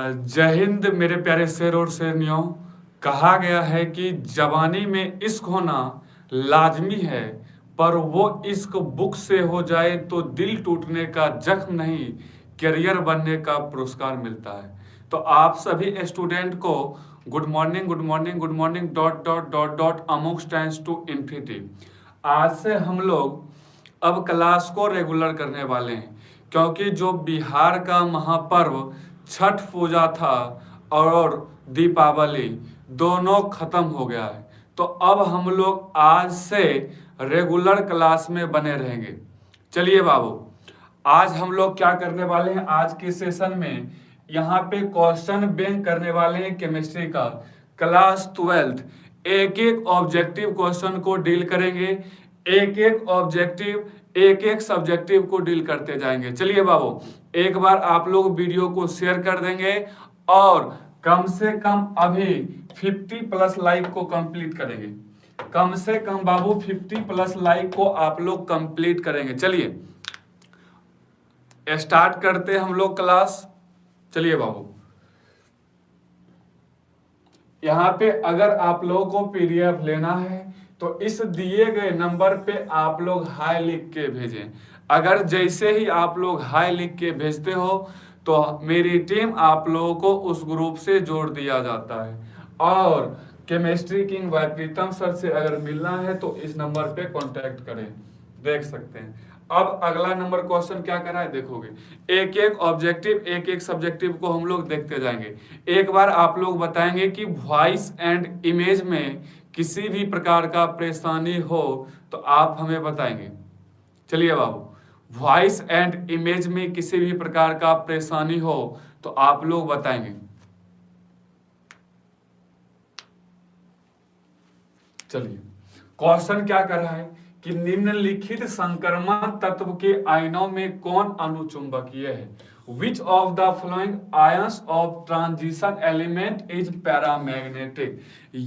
जय हिंद मेरे प्यारे शेर और शेरनियों। कहा गया है कि जवानी में इश्क होना लाजमी है, पर वो इश्क बुक से हो जाए तो दिल टूटने का जख्म नहीं, करियर बनने का पुरस्कार मिलता है। तो आप सभी स्टूडेंट को good morning good morning good morning dot dot dot dot अमोक स्टैंड्स टू इन्फिनिटी। आज से हम लोग अब क्लास को रेगुलर करने वाले हैं, क्योंकि जो बिहार का महापर्व छठ पूजा था और दीपावली दोनों खत्म हो गया है। तो अब हम लोग आज से रेगुलर क्लास में बने रहेंगे। चलिए बाबू, आज हम लोग क्या करने वाले हैं, आज के सेशन में यहाँ पे क्वेश्चन बैंक करने वाले हैं केमिस्ट्री का क्लास 12। एक एक ऑब्जेक्टिव क्वेश्चन को डील करेंगे, एक एक ऑब्जेक्टिव एक एक सब्जेक्टिव को डील करते जाएंगे। चलिए बाबू, एक बार आप लोग वीडियो को शेयर कर देंगे और कम से कम अभी 50+ लाइक को कंप्लीट करेंगे। कम से कम बाबू 50+ लाइक को आप लोग कंप्लीट करेंगे। चलिए स्टार्ट करते हैं हम लोग क्लास। चलिए बाबू, यहाँ पे अगर आप लोगों को पीडीएफ लेना है तो इस दिए गए नंबर पे आप लोग हाई लिख के भेजें। अगर जैसे ही आप लोग हाई लिख के भेजते हो तो मेरी टीम आप लोगों को उस ग्रुप से जोड़ दिया जाता है। और केमिस्ट्री किंग बाय प्रीतम सर से अगर मिलना है तो इस नंबर पे कांटेक्ट करें, देख सकते हैं। अब अगला नंबर क्वेश्चन क्या करा है देखोगे, एक एक ऑब्जेक्टिव एक एक सब्जेक्टिव को हम लोग देखते जाएंगे। एक बार आप लोग बताएंगे कि वॉइस एंड इमेज में किसी भी प्रकार का परेशानी हो तो आप हमें बताएंगे। चलिए बाबू, वॉइस एंड इमेज में किसी भी प्रकार का परेशानी हो तो आप लोग बताएंगे। चलिए क्वेश्चन क्या कर रहा है कि निम्नलिखित संक्रमण तत्व के आयनों में कौन अनुचुंबकीय है? Which of the following ions of transition element is paramagnetic?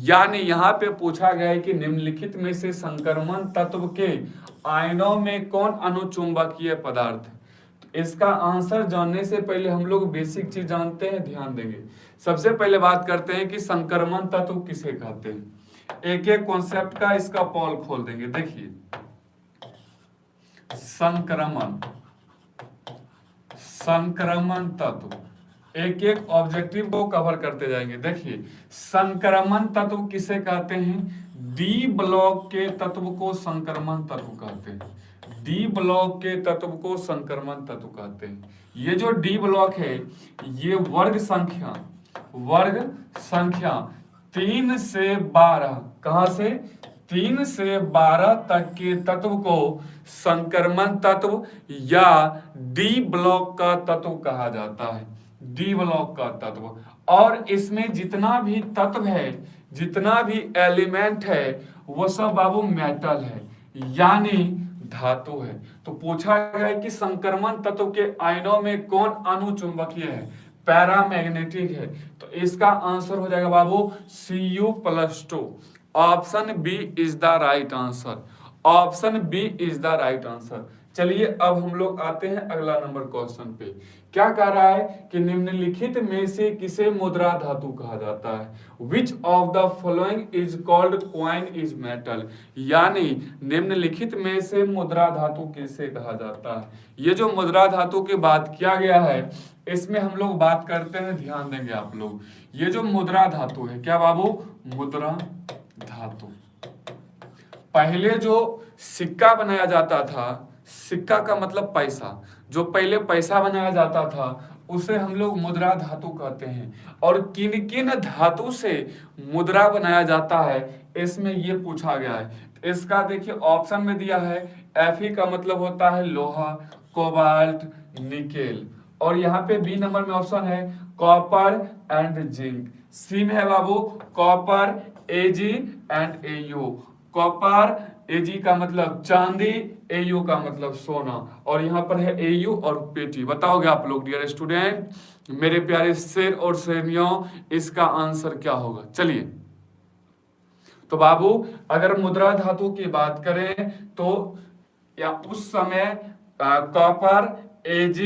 यानी यहाँ पे पूछा गया है कि निम्नलिखित में से संक्रमण तत्व के आयनों में कौन अनुचुंबकीय पदार्थ है। तो इसका आंसर जानने से पहले हम लोग बेसिक चीज जानते हैं, ध्यान देंगे। सबसे पहले बात करते हैं कि संक्रमण तत्व किसे कहते हैं। एक एक कॉन्सेप्ट का इसका पॉल खोल देंगे। देखिए, संक्रमण तत्व एक एक ऑब्जेक्टिव को कवर करते जाएंगे। देखिए, संक्रमण तत्व किसे कहते हैं? डी ब्लॉक के तत्व को संक्रमण तत्व कहते हैं। डी ब्लॉक के तत्व को संक्रमण तत्व कहते हैं। ये जो डी ब्लॉक है ये वर्ग संख्या 3 से 12, कहां से 3 से 12 तक के तत्व को संक्रमण तत्व या डी ब्लॉक का तत्व कहा जाता है। डी ब्लॉक का तत्व, और इसमें जितना भी तत्व है, जितना भी एलिमेंट है, वो सब बाबू मेटल है, यानी धातु है। तो पूछा गया है कि संक्रमण तत्व के आयनों में कौन अनुचुंबकीय है? पैरामैग्नेटिक है। तो इसका आंसर हो जाएगा बाबू Cu+2। Option B is the right answer. Option B is the right answer. चलिए अब हम लोग आते हैं अगला नंबर क्वेश्चन पे। क्या कह रहा है कि निम्नलिखित में से किसे मुद्रा धातु कहा जाता है? Which of the following is called coin is metal? यानी निम्नलिखित में से मुद्रा धातु किसे कहा जाता है? ये जो मुद्रा धातु की बात किया गया है इसमें हम लोग बात करते हैं, ध्यान देंगे आप लोग। ये जो मुद्रा धातु है, क्या बाबू? मुद्रा धातु। पहले जो सिक्का बनाया जाता था, सिक्का का मतलब पैसा, जो पहले पैसा बनाया जाता था उसे हम लोग मुद्रा धातु कहते हैं। और किन किन धातु से मुद्रा बनाया जाता है इसमें ये पूछा गया है। इसका देखिए ऑप्शन में दिया है, Fe का मतलब होता है लोहा, कोबाल्ट, निकेल, और यहाँ पे बी नंबर में ऑप्शन है कॉपर एंड जिंक। सी में है बाबू copper, Ag and Au। Copper Ag का मतलब चांदी, Au का मतलब सोना, और यहाँ पर है Au और पेटी। बताओगे आप लोग डियर स्टूडेंट, मेरे प्यारे शेर और शेरनियों, इसका आंसर क्या होगा? चलिए, तो बाबू अगर मुद्रा धातु की बात करें तो या उस समय कॉपर, Ag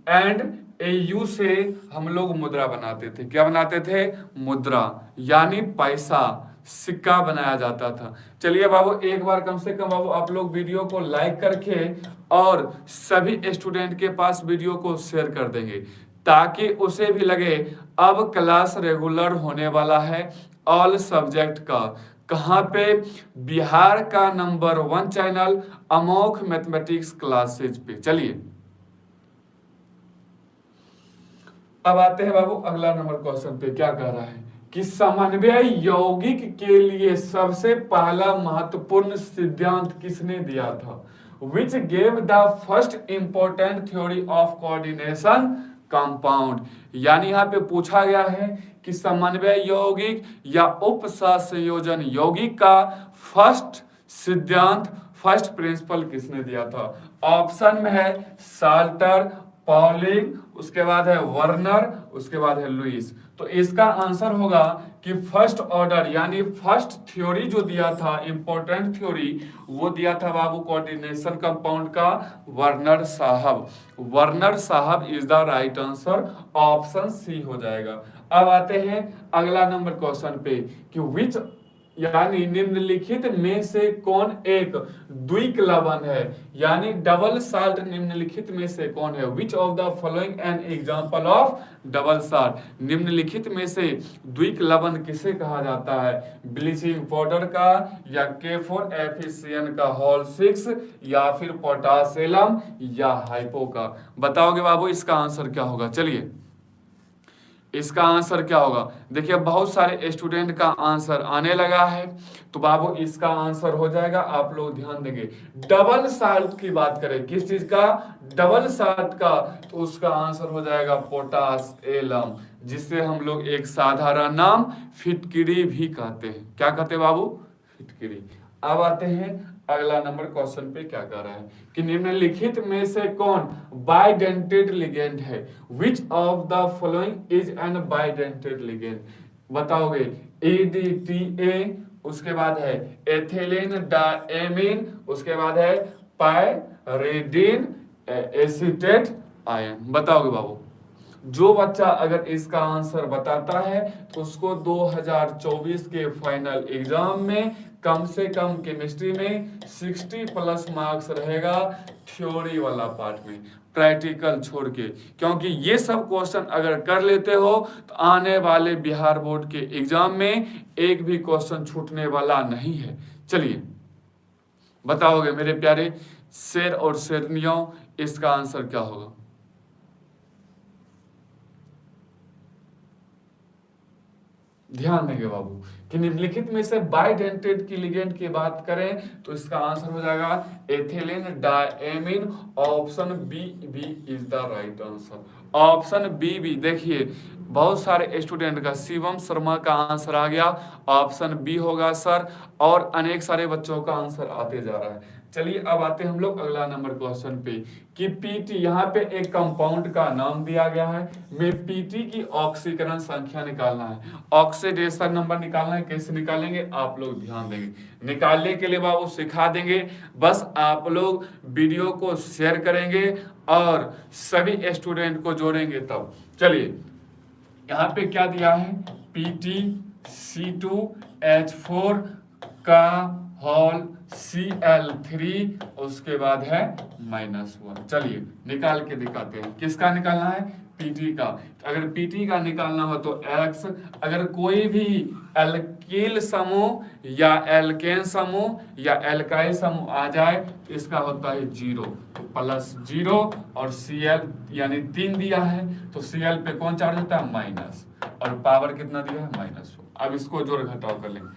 एंड AU से हम लोग मुद्रा बनाते थे। क्या बनाते थे? मुद्रा, यानी पैसा, सिक्का बनाया जाता था। चलिए बाबू, एक बार कम से कम बाबू आप लोग वीडियो को लाइक करके और सभी स्टूडेंट के पास वीडियो को शेयर कर देंगे, ताकि उसे भी लगे अब क्लास रेगुलर होने वाला है ऑल सब्जेक्ट का। कहाँ पे? बिहार का नंबर 1 चैनल अमोघ मैथमेटिक्स क्लासेज पे। चलिए अब आते हैं बाबू अगला नंबर क्वेश्चन पे। क्या कह रहा है कि समन्वय यौगिक के लिए सबसे पहला महत्वपूर्ण सिद्धांत किसने दिया था? Which gave the first important theory of coordination compound। यानी यहाँ पे पूछा गया है कि समन्वय यौगिक या उपसंयोजन यौगिक का फर्स्ट सिद्धांत, फर्स्ट प्रिंसिपल किसने दिया था? ऑप्शन में है साल्टर, पॉलिंग, उसके बाद है वर्नर, उसके बाद है लुईस। तो इसका आंसर होगा कि फर्स्ट ऑर्डर यानी फर्स्ट थ्योरी जो दिया था, इंपॉर्टेंट थ्योरी, वो दिया था बाबू कोऑर्डिनेशन कंपाउंड का वर्नर साहब। वर्नर साहब is the right answer, option C हो जाएगा। अब आते हैं अगला नंबर क्वेश्चन पे कि विच यानी निम्नलिखित में से कौन एक द्विक लवण है, यानी डबल साल्ट निम्नलिखित में से कौन है? Which of the following an example of double salt. निम्नलिखित में से द्विक लवण किसे कहा जाता है? ब्लीचिंग पाउडर का, या K4FeCN का होल 6, या फिर पोटासियम या हाइपो का? बताओगे बाबू इसका आंसर क्या होगा? चलिए इसका आंसर क्या होगा? देखिए बहुत सारे स्टूडेंट का आंसर आने लगा है, तो बाबू इसका आंसर हो जाएगा, आप लोग ध्यान देंगे, डबल साल्ट की बात करें, किस चीज का? डबल साल्ट का, तो उसका आंसर हो जाएगा पोटासियम, जिसे हम लोग एक साधारण नाम फिटकिरी भी कहते हैं। क्या कहते हैं बाबू? फिटकिरी। अब आते हैं अगला नंबर क्वेश्चन पे। क्या कह रहा है कि निम्नलिखित में से कौन बाइडेंटेड लिगेंड है? Which of the following is an bidentate ligand? बताओगे EDTA, उसके बाद है एथिलीन डायमीन, उसके बाद है पायरिडीन एसीटेट आयन। बताओगे बाबू? जो बच्चा अगर इसका आंसर बताता है तो उसको 2024 के फाइनल एग्जाम में कम से कम केमिस्ट्री में 60+ मार्क्स रहेगा, थ्योरी वाला पार्ट में, प्रैक्टिकल छोड़ के। क्योंकि ये सब क्वेश्चन अगर कर लेते हो तो आने वाले बिहार बोर्ड के एग्जाम में एक भी क्वेश्चन छूटने वाला नहीं है। चलिए बताओगे मेरे प्यारे शेर और शेरनियों, इसका आंसर क्या होगा? ध्यान देंगे बाबू कि निम्नलिखित में से बाइडेंटेड की लिगेंड की बात करें तो इसका आंसर हो जाएगा ethylene diamine, option B is the right answer. Option B. देखिए बहुत सारे स्टूडेंट का, शिवम शर्मा का आंसर आ गया, ऑप्शन बी होगा सर, और अनेक सारे बच्चों का आंसर आते जा रहा है। चलिए अब आते हैं हम लोग अगला नंबर क्वेश्चन पे कि पीटी, यहाँ पे एक कंपाउंड का नाम दिया गया है, में पीटी की ऑक्सीकरण संख्या निकालना है, ऑक्सीडेशन नंबर निकालना है। कैसे निकालेंगे आप लोग ध्यान देंगे, निकालने के लिए बाबू सिखा देंगे, बस आप लोग वीडियो को शेयर करेंगे और सभी स्टूडेंट को जोड़ेंगे तब। चलिए यहाँ पे क्या दिया है? PTC2H4 का होल Cl3, उसके बाद है -1। चलिए निकाल के दिखाते हैं। किसका निकालना है? पीटी का। अगर पीटी का निकालना हो तो X, अगर कोई भी एल्किल समूह या एल्केन समूह या एल्काइल समूह आ जाए तो इसका होता है 0, तो +0, और Cl यानी 3 दिया है तो Cl पे कौन चार्ज होता है? माइनस, और पावर कितना दिया है? -1। अब इसको जोड़ घटाव कर लेंगे,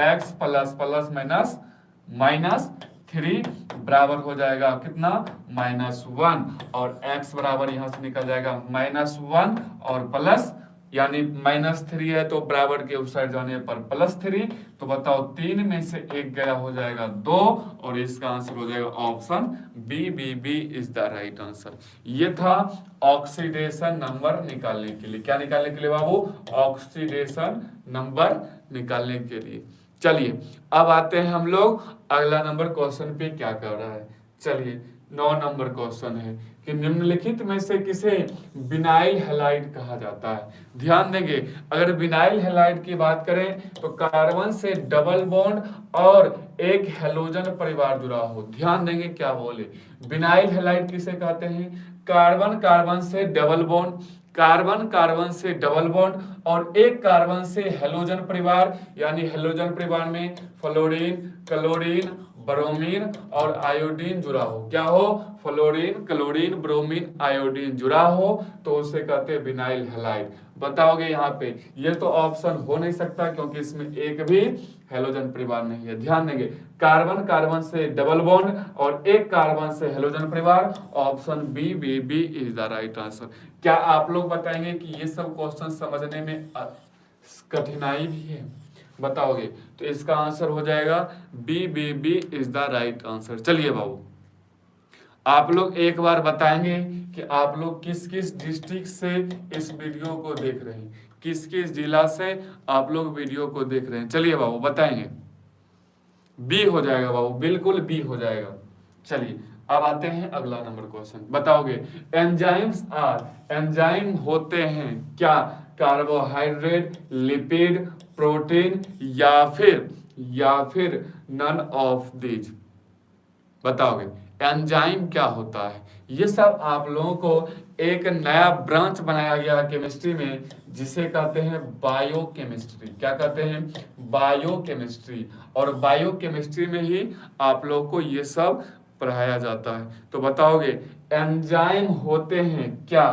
x ++ -3 बराबर हो जाएगा कितना? -1, और x बराबर यहाँ से निकल जाएगा -1 और प्लस, यानी -3 है तो बराबर के उस साइड जाने पर +3, तो बताओ 3 में से 1 गया हो जाएगा 2, और इसका आंसर हो जाएगा option B is the right answer. ये था ऑक्सीडेशन नंबर निकालने के लिए। क्या निकालने के लिए बाबू? ऑक्सीडेशन नंबर निकालने के लिए। चलिए अब आते हैं हम लोग अगला नंबर क्वेश्चन पे। क्या कर रहा है? चलिए 9 नंबर क्वेश्चन है कि निम्नलिखित में से किसे विनाइल हैलाइड कहा जाता है। ध्यान देंगे, अगर विनाइल हैलाइड की बात करें तो कार्बन से डबल बॉन्ड और एक हैलोजन परिवार जुड़ा हो। ध्यान देंगे क्या बोले, विनाइल हैलाइड किसे कहते हैं, कार्बन कार्बन से डबल बॉन्ड, कार्बन कार्बन से डबल बॉन्ड और एक कार्बन से हैलोजन परिवार, यानी हैलोजन परिवार में फ्लोरीन, क्लोरीन, ब्रोमीन और आयोडीन जुड़ा हो। क्या हो, फ्लोरीन, क्लोरीन, ब्रोमीन, आयोडीन जुड़ा हो तो उसे कहते हैं विनाइल हैलाइड। बताओगे यहाँ पे, ये तो ऑप्शन हो नहीं सकता क्योंकि इसमें एक भी हैलोजन परिवार नहीं है। ध्यान देंगे, कार्बन कार्बन से डबल बॉन्ड और एक कार्बन से हैलोजन परिवार, option B B B is the right answer. क्या आप लोग बताएंगे कि ये सब क्वेश्चन समझने में कठिनाई भी है, बताओगे? तो इसका आंसर हो जाएगा B B B is the right answer. चलिए बाबू, आप लोग एक बार बताएंगे कि आप लोग किस किस डिस्ट्रिक्ट से इस वीडियो को देख रहे हैं, किस किस जिला से आप लोग वीडियो को देख रहे हैं। चलिए बाबू बताएंगे। बी हो जाएगा बाबू, बिल्कुल बी हो जाएगा। चलिए अब आते हैं अगला नंबर क्वेश्चन, बताओगे एंजाइम्स आर, एंजाइम होते हैं क्या, कार्बोहाइड्रेट, लिपिड, प्रोटीन या फिर नन ऑफ दीज। बताओगे एंजाइम क्या होता है। ये सब आप लोगों को एक नया ब्रांच बनाया गया केमिस्ट्री में जिसे कहते हैं बायोकेमिस्ट्री। क्या कहते हैं, बायोकेमिस्ट्री। और बायोकेमिस्ट्री में ही आप लोग को ये सब पढ़ाया जाता है। तो बताओगे एंजाइम होते हैं क्या,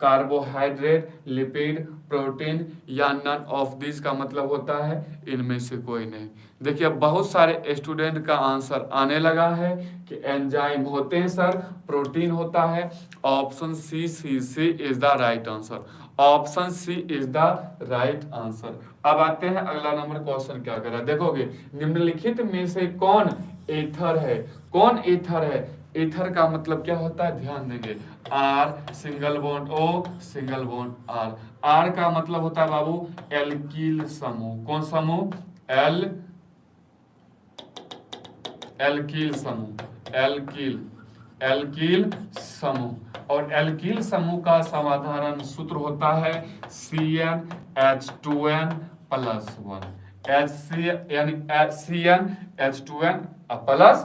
कार्बोहाइड्रेट, लिपिड, प्रोटीन या नन ऑफ दिस का मतलब होता है इनमें से कोई नहीं। देखिए बहुत सारे स्टूडेंट का आंसर आने लगा है कि एंजाइम होते हैं सर, प्रोटीन होता है। Option C C C is the right answer, option C is the right answer. अब आते हैं अगला नंबर क्वेश्चन क्या कर रहा है, देखोगे निम्नलिखित में से कौन एथर है, कौन एथर है। एथर का मतलब क्या होता है, ध्यान देंगे, R single bond O single bond R. R का मतलब होता है बाबू एल्किल समूह। कौन समूह, एल्किल समूह, एल्किल समूह। और एल्किल समूह का साधारण सूत्र होता है CnH2n + 1, CnH2n +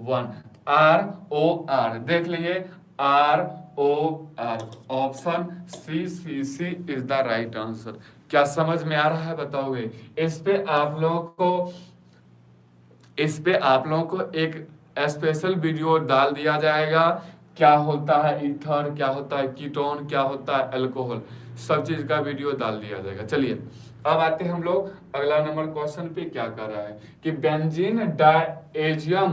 1, ROR। देख लीजिए ROR, option C C C is the right answer. क्या समझ में आ रहा है, बताओगे? इस पे आप लोगों को एक स्पेशल वीडियो डाल दिया जाएगा। क्या होता है ईथर, क्या होता है कीटोन, क्या होता है अल्कोहल, सब चीज का वीडियो डाल दिया जाएगा। चलिए अब आते हैं हम लोग अगला नंबर क्वेश्चन पे। क्या कर रहा है कि बेंजीन डायज़ोनियम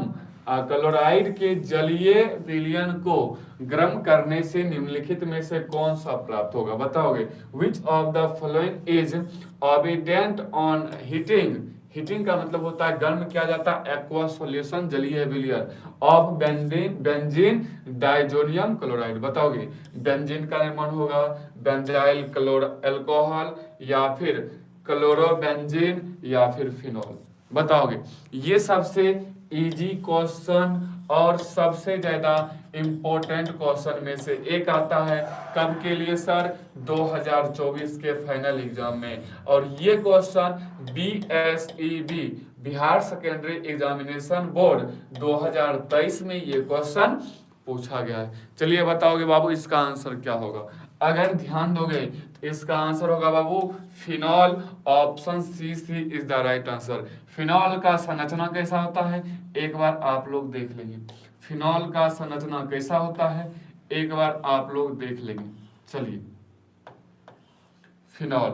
क्लोराइड के जलीय विलयन को गर्म करने से निम्नलिखित में से कौन सा प्राप्त होगा। बताओगे विच of the following is obedient on heating. Heating का मतलब होता है गर्म किया जाता है एक्वा सॉल्यूशन जलीय विलयन ऑफ बेंजीन डायज़ोनियम क्लोराइड। बताओगे बेंजीन का निर्माण होगा बेंजाइल अल्कोहल या फिर क्लोरोबेंजीन या फिर फिनॉल। बताओगे ये सबसे इजी क्वेश्चन और सबसे ज्यादा इंपॉर्टेंट क्वेश्चन में से एक आता है। कब के लिए सर, 2024 के फाइनल एग्जाम में। और ये question BSEB Bihar secondary examination board 2023 में ये क्वेश्चन पूछा गया है। चलिए बताओगे बाबू इसका आंसर क्या होगा। अगर ध्यान दोगे तो इसका आंसर होगा बाबू phenol, option C C is the right answer. Phenol का संरचना कैसा होता है एक बार आप लोग देख लेंगे। फिनॉल का संरचना कैसा होता है एक बार आप लोग देख लेंगे। चलिए फिनॉल,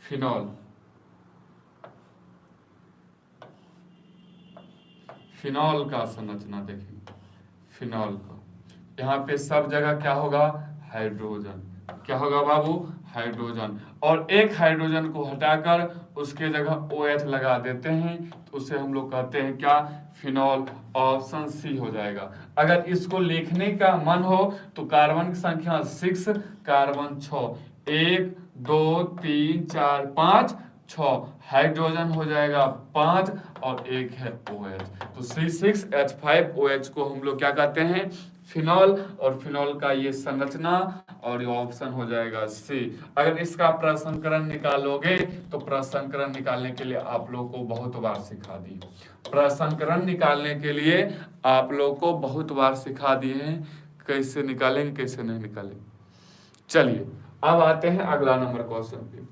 फिनॉल, फिनॉल का संरचना देखेंगे। फिनॉल का यहाँ पे सब जगह क्या होगा, हाइड्रोजन। क्या होगा बाबू, हाइड्रोजन। और एक हाइड्रोजन को हटाकर उसके जगह OH लगा देते हैं तो उसे हम लोग कहते हैं क्या, फिनॉल। ऑप्शन सी हो जाएगा। अगर इसको लिखने का मन हो तो कार्बन की संख्या 6, कार्बन 6, 1 2 3 4 5 6, हाइड्रोजन हो जाएगा 5 और एक है OH। तो C6H5OH को हम लोग क्या कहते हैं, फिनॉल, और फिनॉल का ये संरचना, और ये ऑप्शन हो जाएगा सी। अगर इसका प्रसंस्करण निकालोगे तो प्रसंस्करण निकालने के लिए आप लोग को बहुत बार सिखा दी, प्रसंस्करण निकालने के लिए आप लोग को बहुत बार सिखा दिए हैं कैसे निकालेंगे कैसे नहीं निकालेंगे। चलिए अब आते हैं अगला नंबर क्वेश्चन पे।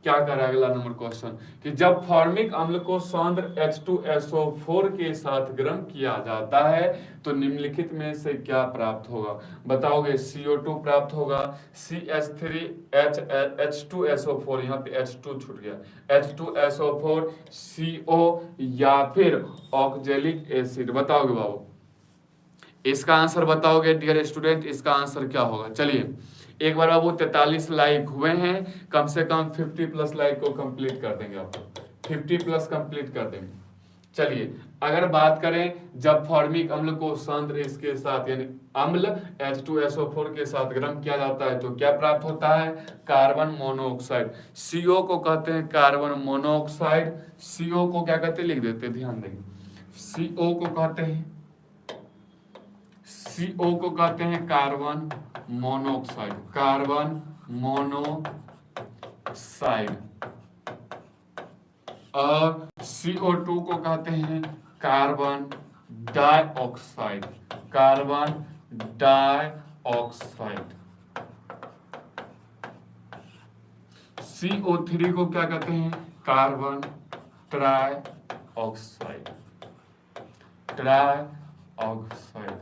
क्या कर रहा है अगला नंबर क्वेश्चन कि जब फॉर्मिक अम्ल को सांद्र H2SO4 के साथ गर्म किया जाता है तो निम्नलिखित में से क्या प्राप्त होगा। बताओगे CO2 प्राप्त होगा, CH3H2SO4, यहाँ पे H2 छूट गया, H2SO4, CO, या फिर ऑक्जेलिक एसिड। बताओगे बाबू, इसका आंसर बताओगे डियर स्टूडेंट, इसका आंसर क्या होगा। चलिए एक बार बाबू 43 लाइक हुए हैं, कम से कम 50+ लाइक को कंप्लीट कर देंगे, आप 50+ कंप्लीट कर देंगे। चलिए अगर बात करें जब फॉर्मिक अम्ल को सांद्र इसके साथ यानी अम्ल H2SO4 के साथ गर्म किया जाता है तो क्या प्राप्त होता है, कार्बन मोनोऑक्साइड। CO को कहते हैं कार्बन मोनोऑक्साइड, CO को क्या कहते हैं लिख देते हैं, ध्यान देंगे, CO को कहते हैं, CO को कहते हैं कार्बन मोनोऑक्साइड, कार्बन मोनोऑक्साइड, और CO2 को कहते हैं carbon dioxide, carbon dioxide. CO3 को क्या कहते हैं, कार्बन ट्राइऑक्साइड, ट्राइऑक्साइड।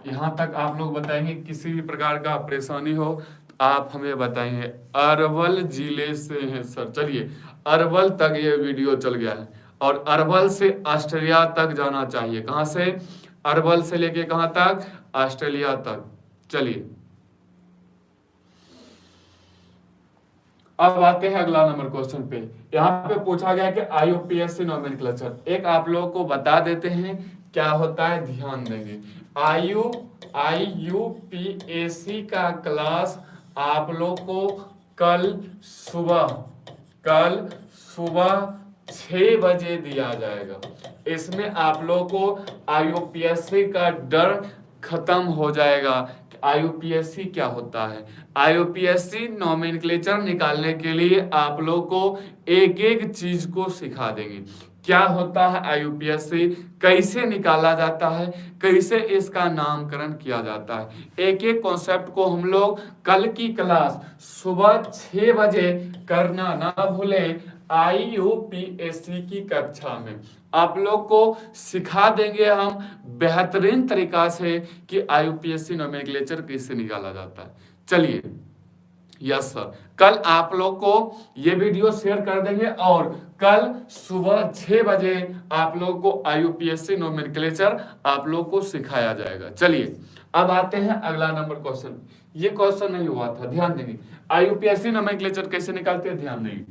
यहाँ तक आप लोग बताएंगे, किसी भी प्रकार का परेशानी हो तो आप हमें बताएंगे। अरवल जिले से हैं सर, चलिए अरवल तक ये वीडियो चल गया है, और अरवल से ऑस्ट्रेलिया तक जाना चाहिए। कहाँ से, अरवल से लेके कहाँ तक, ऑस्ट्रेलिया तक। चलिए अब आते हैं अगला नंबर क्वेश्चन पे। यहाँ पे पूछा गया कि IUPAC नोमेनक्लेचर, एक आप लोगों को बता देते हैं क्या होता है, ध्यान देंगे। IUPAC का क्लास आप लोग को कल सुबह 6 बजे दिया जाएगा। इसमें आप लोग को IUPAC का डर खत्म हो जाएगा। IUPAC क्या होता है, IUPAC नोमेनक्लेचर निकालने के लिए आप लोग को एक एक चीज को सिखा देंगे। क्या होता है IUPAC, कैसे निकाला जाता है, कैसे इसका नामकरण किया जाता है, एक एक कॉन्सेप्ट को हम लोग कल की क्लास सुबह 6 बजे करना ना भूले। IUPAC की कक्षा में आप लोग को सिखा देंगे हम बेहतरीन तरीका से कि IUPAC नोमेनक्लेचर कैसे निकाला जाता है। चलिए यस सर, कल आप लोग को ये वीडियो शेयर कर देंगे और कल सुबह 6 बजे आप लोग को IUPAC नोमेनक्लेचर आप लोग को सिखाया जाएगा। चलिए अब आते हैं अगला नंबर क्वेश्चन। ये क्वेश्चन नहीं हुआ था, ध्यान देंगे। IUPAC नोमेनक्लेचर कैसे निकालते हैं, ध्यान देंगे।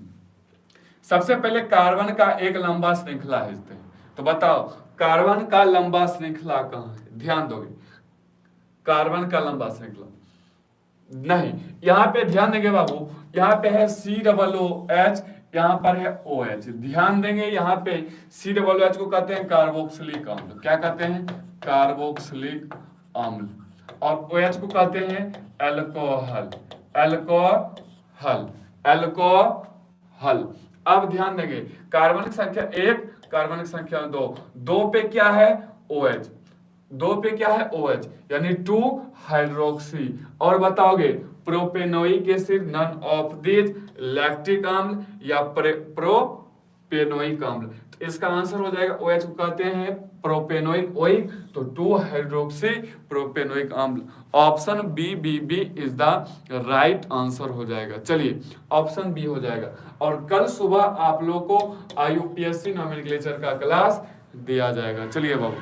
सबसे पहले कार्बन का एक लंबा श्रृंखला है, तो बताओ कार्बन का लंबा श्रृंखला कहाँ है, ध्यान दोगे। कार्बन का लंबा श्रृंखला नहीं, यहाँ पे ध्यान देंगे बाबू, यहाँ पे है COOH, यहाँ पर है OH। ध्यान देंगे यहाँ पे COOH को कहते हैं कार्बोक्सिलिक अम्ल, क्या कहते हैं, कार्बोक्सिलिक अम्ल, और OH को कहते हैं अल्कोहल, अल्कोहल, अल्कोहल। अब ध्यान देंगे कार्बनिक संख्या 1, कार्बनिक संख्या 2, 2 पे क्या है OH, 2 पे क्या है OH यानी 2 हाइड्रोक्सी। और बताओगे propanoic acid, none of this, lactic अम्ल या प्रोपेनोइक अम्ल। तो इसका आंसर हो जाएगा OH को कहते हैं प्रोपेनोइक ओइक, तो 2 हाइड्रोक्सी प्रोपेनोइक अम्ल। Option B is the right answer हो जाएगा। चलिए ऑप्शन बी हो जाएगा। और कल सुबह आप लोग को IUPAC नोमेनक्लेचर का क्लास दिया जाएगा। चलिए बाबू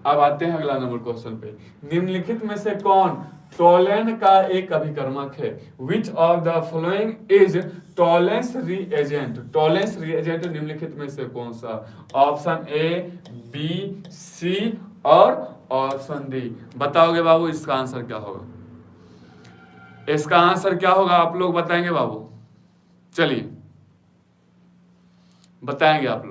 अब आते हैं अगला नंबर क्वेश्चन पे। निम्नलिखित में से कौन टोलेन का एक अभिकर्मक है। Which of the following is Tollens reagent. Tollens reagent निम्नलिखित में से कौन सा, ऑप्शन ए, बी, सी और ऑप्शन डी। बताओगे बाबू इसका आंसर क्या होगा। इसका आंसर क्या होगा आप लोग बताएंगे बाबू? चलिए बताएंगे आप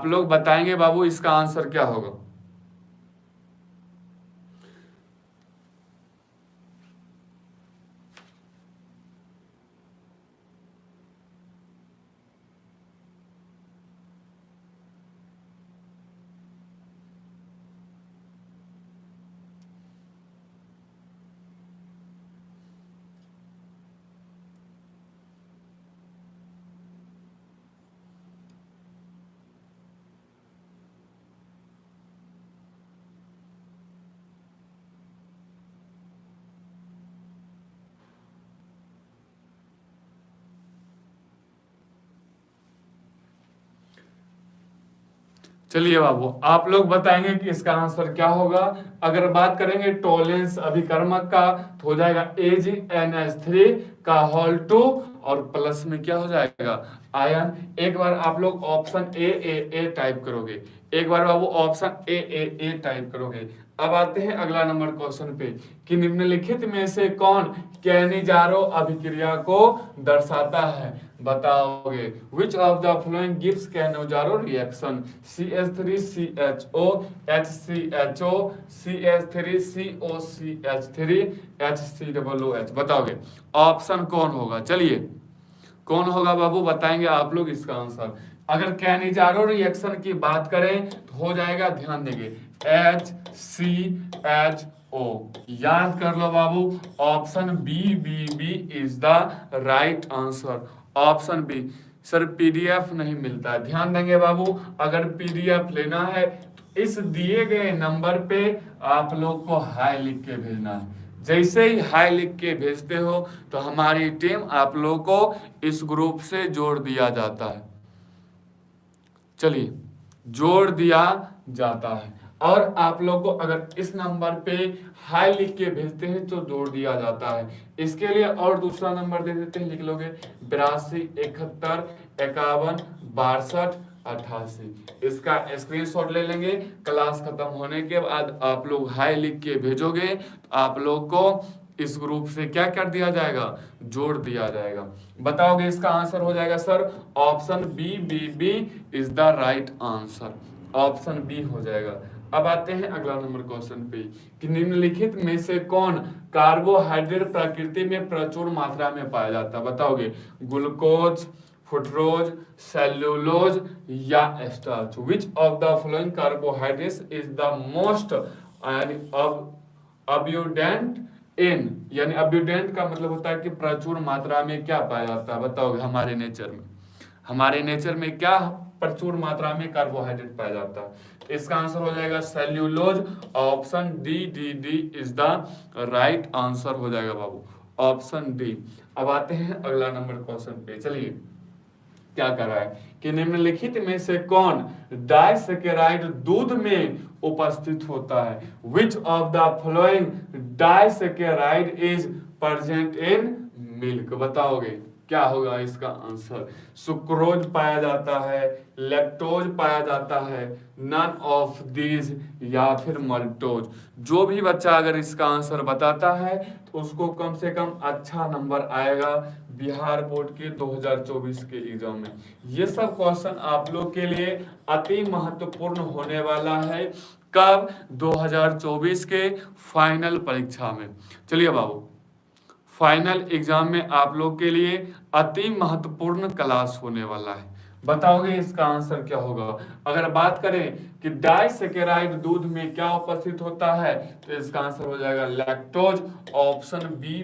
लोग बताएंगे बाबू इसका आंसर क्या होगा? चलिए बाबू आप लोग बताएंगे कि इसका आंसर क्या होगा। अगर बात करेंगे टोलेंस अभिकर्मक का तो हो जाएगा AgNH3 का होल 2 और प्लस में क्या हो जाएगा आयन। एक बार आप लोग ऑप्शन ए टाइप करोगे, एक बार बाबू ऑप्शन ए टाइप करोगे। अब आते हैं अगला नंबर क्वेश्चन पे कि निम्नलिखित में से कौन कैनिजारो अभिक्रिया को दर्शाता है? बताओगे विच of the following gives Cannizzaro reaction? CH3CHO HCHO CH3COCH3 HCOOH। बताओगे ऑप्शन कौन होगा? चलिए कौन होगा बाबू बताएंगे आप लोग इसका आंसर। अगर कैनिजारो रिएक्शन की बात करें तो हो जाएगा, ध्यान देंगे, HCHO। याद कर लो बाबू option B is the right answer. Option B. Sir PDF नहीं मिलता है, ध्यान देंगे बाबू अगर पीडीएफ लेना है तो इस दिए गए नंबर पे आप लोग को हाई लिख के भेजना है। जैसे ही हाई लिख के भेजते हो तो हमारी टीम आप लोग को इस ग्रुप से जोड़ दिया जाता है। चलिए जोड़ दिया जाता है और आप लोग को अगर इस नंबर पे हाई लिख के भेजते हैं तो जोड़ दिया जाता है। इसके लिए और दूसरा नंबर दे देते हैं, लिख लोगे 82 71 51 62 88। इसका स्क्रीनशॉट ले लेंगे। क्लास खत्म होने के बाद आप लोग हाई लिख के भेजोगे तो आप लोग को इस ग्रुप से क्या कर दिया जाएगा? जोड़ दिया जाएगा। बताओगे इसका आंसर हो जाएगा sir option B is the right answer. Option B हो जाएगा। अब आते हैं अगला नंबर क्वेश्चन पे कि निम्नलिखित में से कौन कार्बोहाइड्रेट प्रकृति में प्रचुर मात्रा में पाया जाता है? बताओगे ग्लूकोज, फ्रुक्टोज, सेल्यूलोज या starch. Which of the following carbohydrates is the most abundant in, यानी अब्यूडेंट का मतलब होता है कि प्रचुर मात्रा में क्या पाया जाता है? बताओगे हमारे नेचर में क्या प्रचुर मात्रा में कार्बोहाइड्रेट पाया जाता है? इसका आंसर हो जाएगा cellulose. Option D is the right answer हो जाएगा बाबू, ऑप्शन डी। अब आते हैं अगला नंबर क्वेश्चन पे। चलिए क्या कर रहा है कि निम्नलिखित में से कौन डाइसैकेराइड दूध में उपस्थित होता है? Which of the following disaccharide is present in milk? बताओगे क्या होगा इसका आंसर? सुक्रोज पाया जाता है, लैक्टोज पाया जाता है, नन ऑफ दीज या फिर मल्टोज। जो भी बच्चा अगर इसका आंसर बताता है तो उसको कम से कम अच्छा नंबर आएगा बिहार बोर्ड के 2024 के एग्जाम में। ये सब क्वेश्चन आप लोग के लिए अति महत्वपूर्ण होने वाला है। कब? 2024 के फाइनल परीक्षा में। चलिए बाबू फाइनल एग्जाम में आप लोग के लिए अति महत्वपूर्ण क्लास होने वाला है। बताओगे इसका आंसर क्या होगा? अगर बात करें कि डाइसैकेराइड दूध में क्या उपस्थित होता है तो इसका आंसर हो जाएगा lactose. Option B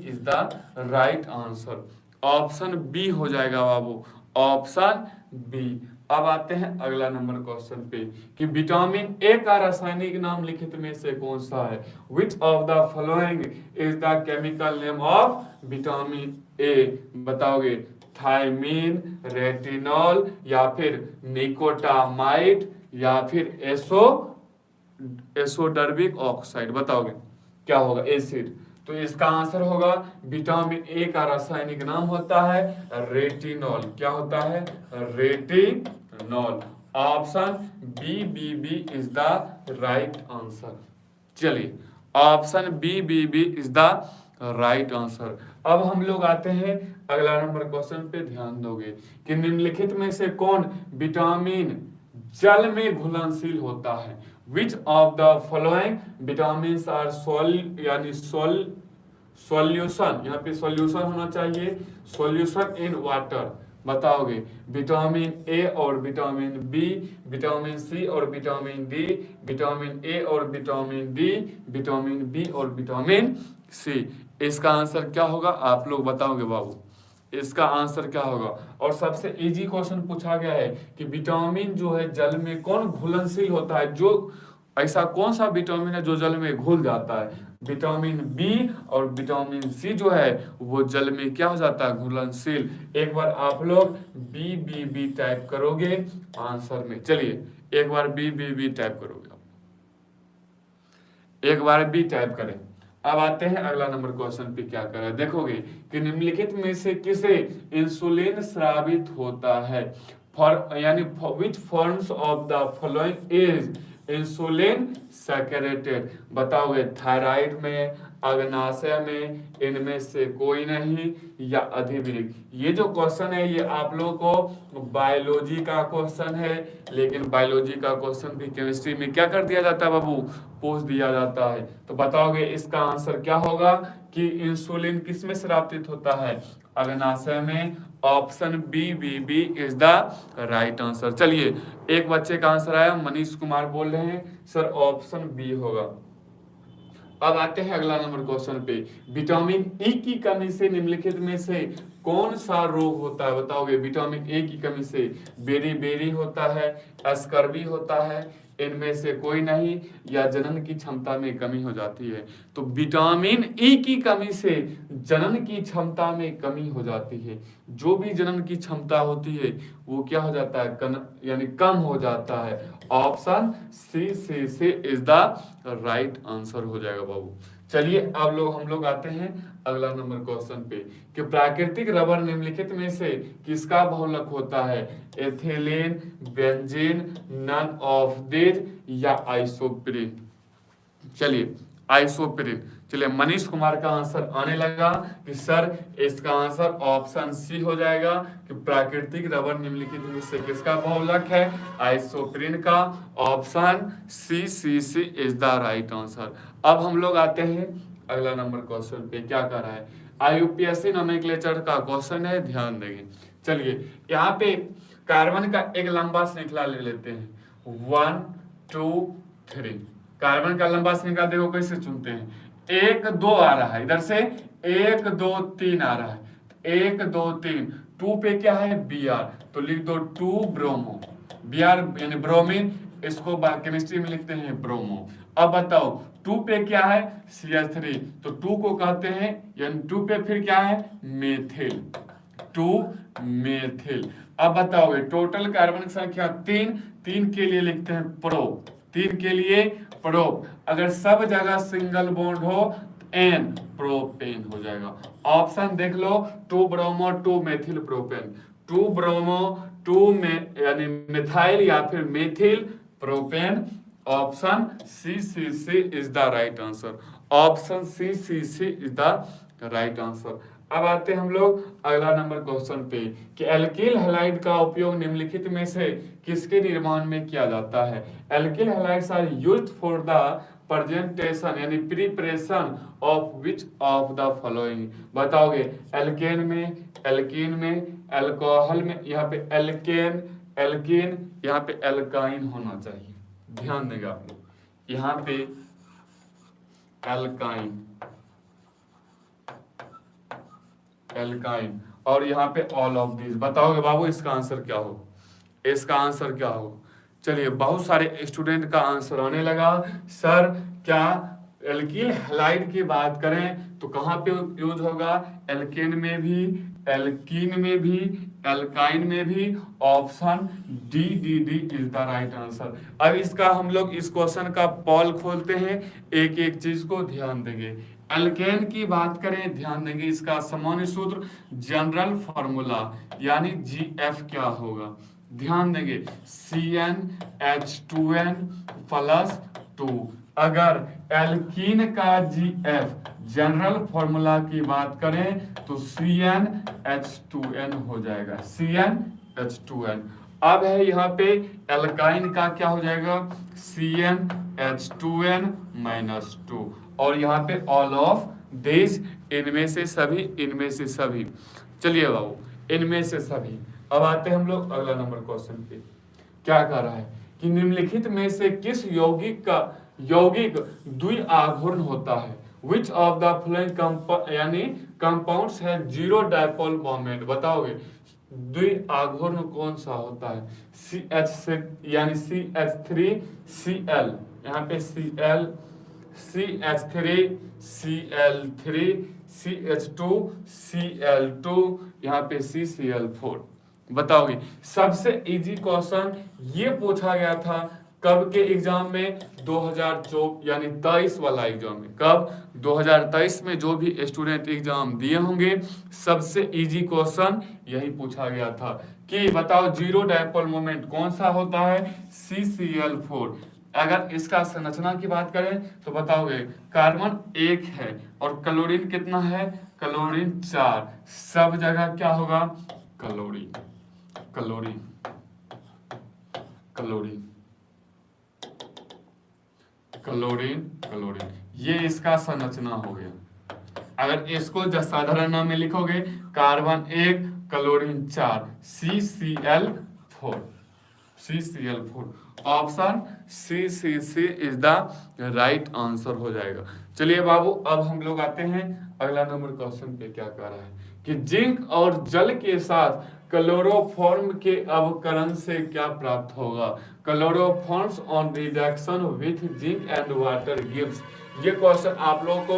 is the right answer. Option B हो जाएगा बाबू, ऑप्शन बी। अब आते हैं अगला नंबर क्वेश्चन पे कि विटामिन ए का रासायनिक नाम लिखित में से कौन सा है? Which of the following is the chemical name of vitamin A? बताओगे थायमीन, रेटिनॉल या फिर निकोटामाइड या फिर एसोडर्बिक ऑक्साइड। बताओगे क्या होगा? एसिड। तो इसका आंसर होगा विटामिन ए का रासायनिक नाम होता है रेटिनॉल। क्या होता है? Retinol. Option B is the right answer. चलिए option B B B is the right answer. अब हम लोग आते हैं अगला नंबर क्वेश्चन पे, ध्यान दोगे कि निम्नलिखित में से कौन विटामिन जल में घुलनशील होता है। Which of the following vitamin are solution, यहाँ पे सॉल्यूशन होना चाहिए, सॉल्यूशन इन वाटर। बताओगे विटामिन ए और विटामिन बी, विटामिन सी और विटामिन डी, विटामिन ए और विटामिन डी, विटामिन बी और विटामिन सी। इसका आंसर क्या होगा आप लोग बताओगे बाबू, इसका आंसर क्या होगा। और सबसे इजी क्वेश्चन पूछा गया है कि विटामिन जो है जल में कौन घुलनशील होता है, जो ऐसा कौन सा विटामिन है जो जल में घुल जाता है। विटामिन बी और विटामिन सी जो है वो जल में क्या हो जाता है, घुलनशील। एक बार आप लोग बी बी बी टाइप करोगे आंसर में, चलिए एक बार बी बी बी टाइप करोगे, एक बार बी टाइप करें। अब आते हैं अगला नंबर क्वेश्चन पे, क्या करें देखोगे कि निम्नलिखित में से किसे इंसुलिन स्रावित होता है। फॉर यानी which forms of the following is insulin secreted. बताओगे थायराइड में, अग्नाशय में, इनमें से कोई नहीं, या अधिवृक्क। ये जो क्वेश्चन है ये आप लोगों को बायोलॉजी का क्वेश्चन है, लेकिन बायोलॉजी का क्वेश्चन भी केमिस्ट्री में क्या कर दिया जाता है बाबू, पूछ दिया जाता है। तो बताओगे इसका आंसर क्या होगा कि इंसुलिन किस में स्रावित होता है, अग्नाशय में। Option B B B is the right answer. चलिए एक बच्चे का आंसर आया, मनीष कुमार बोल रहे हैं सर ऑप्शन बी होगा। अब आते हैं अगला नंबर क्वेश्चन पे, विटामिन ई की कमी से निम्नलिखित में से कौन सा रोग होता है। बताओगे विटामिन ए की कमी से बेरी बेरी होता है, स्कर्वी होता है, इनमें से कोई नहीं, या जनन की क्षमता में कमी हो जाती है। तो विटामिन ई की कमी से जनन की क्षमता में कमी हो जाती है। जो भी जनन की क्षमता होती है वो क्या हो जाता है, यानी कम हो जाता है। Option C C C is the right answer हो जाएगा बाबू। चलिए अब हम लोग आते हैं अगला नंबर क्वेश्चन पे कि प्राकृतिक रबर निम्नलिखित में से किसका बहुलक होता है। Ethylene, benzene, none of this, या आइसोप्रीन। चलिए आइसोप्रीन। चलिए मनीष कुमार का आंसर आने लगा कि सर इसका आंसर ऑप्शन सी हो जाएगा कि प्राकृतिक रबर निम्नलिखित में से किसका बहुलक है, आइसोप्रीन का। Option C C C is the right answer. अब हम लोग आते हैं अगला नंबर क्वेश्चन पे, क्या कर रहा है IUPAC नोमेनक्लेचर का क्वेश्चन है, ध्यान देंगे। चलिए यहाँ पे कार्बन का एक लंबा श्रृंखला ले लेते हैं, 1 2 3। कार्बन का लंबा श्रृंखला देखो कैसे चुनते हैं, 1 2 आ रहा है, इधर से 1 2 3 आ रहा है, 1 2 3। 2 पे क्या है Br, तो लिख दो 2 ब्रोमो, Br यानी ब्रोमीन, इसको केमिस्ट्री में लिखते हैं ब्रोमो। अब बताओ 2 पे क्या है CH3, तो 2 को कहते हैं, यानी 2 पे फिर क्या है मेथिल, 2 मेथिल। अब बताओगे टोटल कार्बन संख्या 3, 3 के लिए लिखते हैं प्रो, 3 के लिए प्रो। अगर सब जगह सिंगल बॉन्ड हो N, प्रोपेन हो जाएगा। ऑप्शन देख लो 2 ब्रोमो 2 मेथिल प्रोपेन, 2 ब्रोमो 2 यानी मिथाइल या फिर methyl propane. Option C C C is the right answer. Option C C C is the right answer. अब आते हैं हम लोग अगला नंबर क्वेश्चन पे कि एल्किल हैलाइड का उपयोग निम्नलिखित में से किसके निर्माण में किया जाता है। Alkyl halides are used for the presentation यानी preparation of which of the following. बताओगे एल्केन में, एल्कीन में, अल्कोहल में, यहाँ पे एल्केन, एल्कीन, यहाँ पे एल्काइन होना चाहिए, ध्यान देगा आप लोग, यहाँ पे एल्काइन, एल्काइन, और यहाँ पे ऑल ऑफ दिस। बताओगे बाबू इसका आंसर क्या हो, इसका आंसर क्या हो। चलिए बहुत सारे स्टूडेंट का आंसर आने लगा, सर क्या एल्किल हैलाइड की बात करें तो कहाँ पे यूज होगा, एल्केन में भी, एल्कीन में भी, एल्काइन में भी। Option D D D is the right answer. अब इसका हम लोग इस क्वेश्चन का पॉल खोलते हैं, एक एक चीज को ध्यान देंगे। एल्केन की बात करें ध्यान देंगे, इसका सामान्य सूत्र जनरल फार्मूला यानी GF क्या होगा, ध्यान देंगे CnH2n + 2। अगर एल्कीन का GF जनरल फॉर्मूला की बात करें तो CnH2n हो जाएगा, CnH2n। अब है यहाँ पे एल्काइन का क्या हो जाएगा, CnH2n -2, और यहाँ पे ऑल ऑफ दिस, इनमें से सभी, इनमें से सभी। चलिए बाबू, इनमें से सभी। अब आते हैं हम लोग अगला नंबर क्वेश्चन पे। क्या कह रहा है कि निम्नलिखित में से किस यौगिक द्विआघूर्ण होता है, विच ऑफ द फॉलोइंग यानी कंपाउंड्स है जीरो डायपोल मोमेंट। बताओगे द्विआघूर्ण कौन सा होता है, CH यानी CH3Cl, यहाँ पे Cl, CH3 Cl3, CH2 Cl2, यहाँ पे CCl4। बताओगे सबसे इजी क्वेश्चन ये पूछा गया था कब के एग्जाम में, 2024 यानी 23 वाला एग्जाम में। कब, 2023 में जो भी स्टूडेंट एग्जाम दिए होंगे सबसे इजी क्वेश्चन यही पूछा गया था कि बताओ जीरो डायपोल मोमेंट कौन सा होता है, CCl4। अगर इसका संरचना की बात करें तो बताओगे कार्बन 1 है और क्लोरीन कितना है, क्लोरीन 4, सब जगह क्या होगा, chlorine chlorine chlorine chlorine chlorine, ये इसका संरचना हो गया। अगर इसको साधारण नाम में लिखोगे carbon 1 chlorine 4, CCl4, CCl4। Option C is the right answer हो जाएगा। चलिए बाबू, अब हम लोग आते हैं अगला नंबर क्वेश्चन पे। क्या कह रहा है कि जिंक और जल के साथ क्लोरोफॉर्म के अवकरण से क्या प्राप्त होगा, chloroforms on reduction with zinc and water gives. ये क्वेश्चन आप लोगों को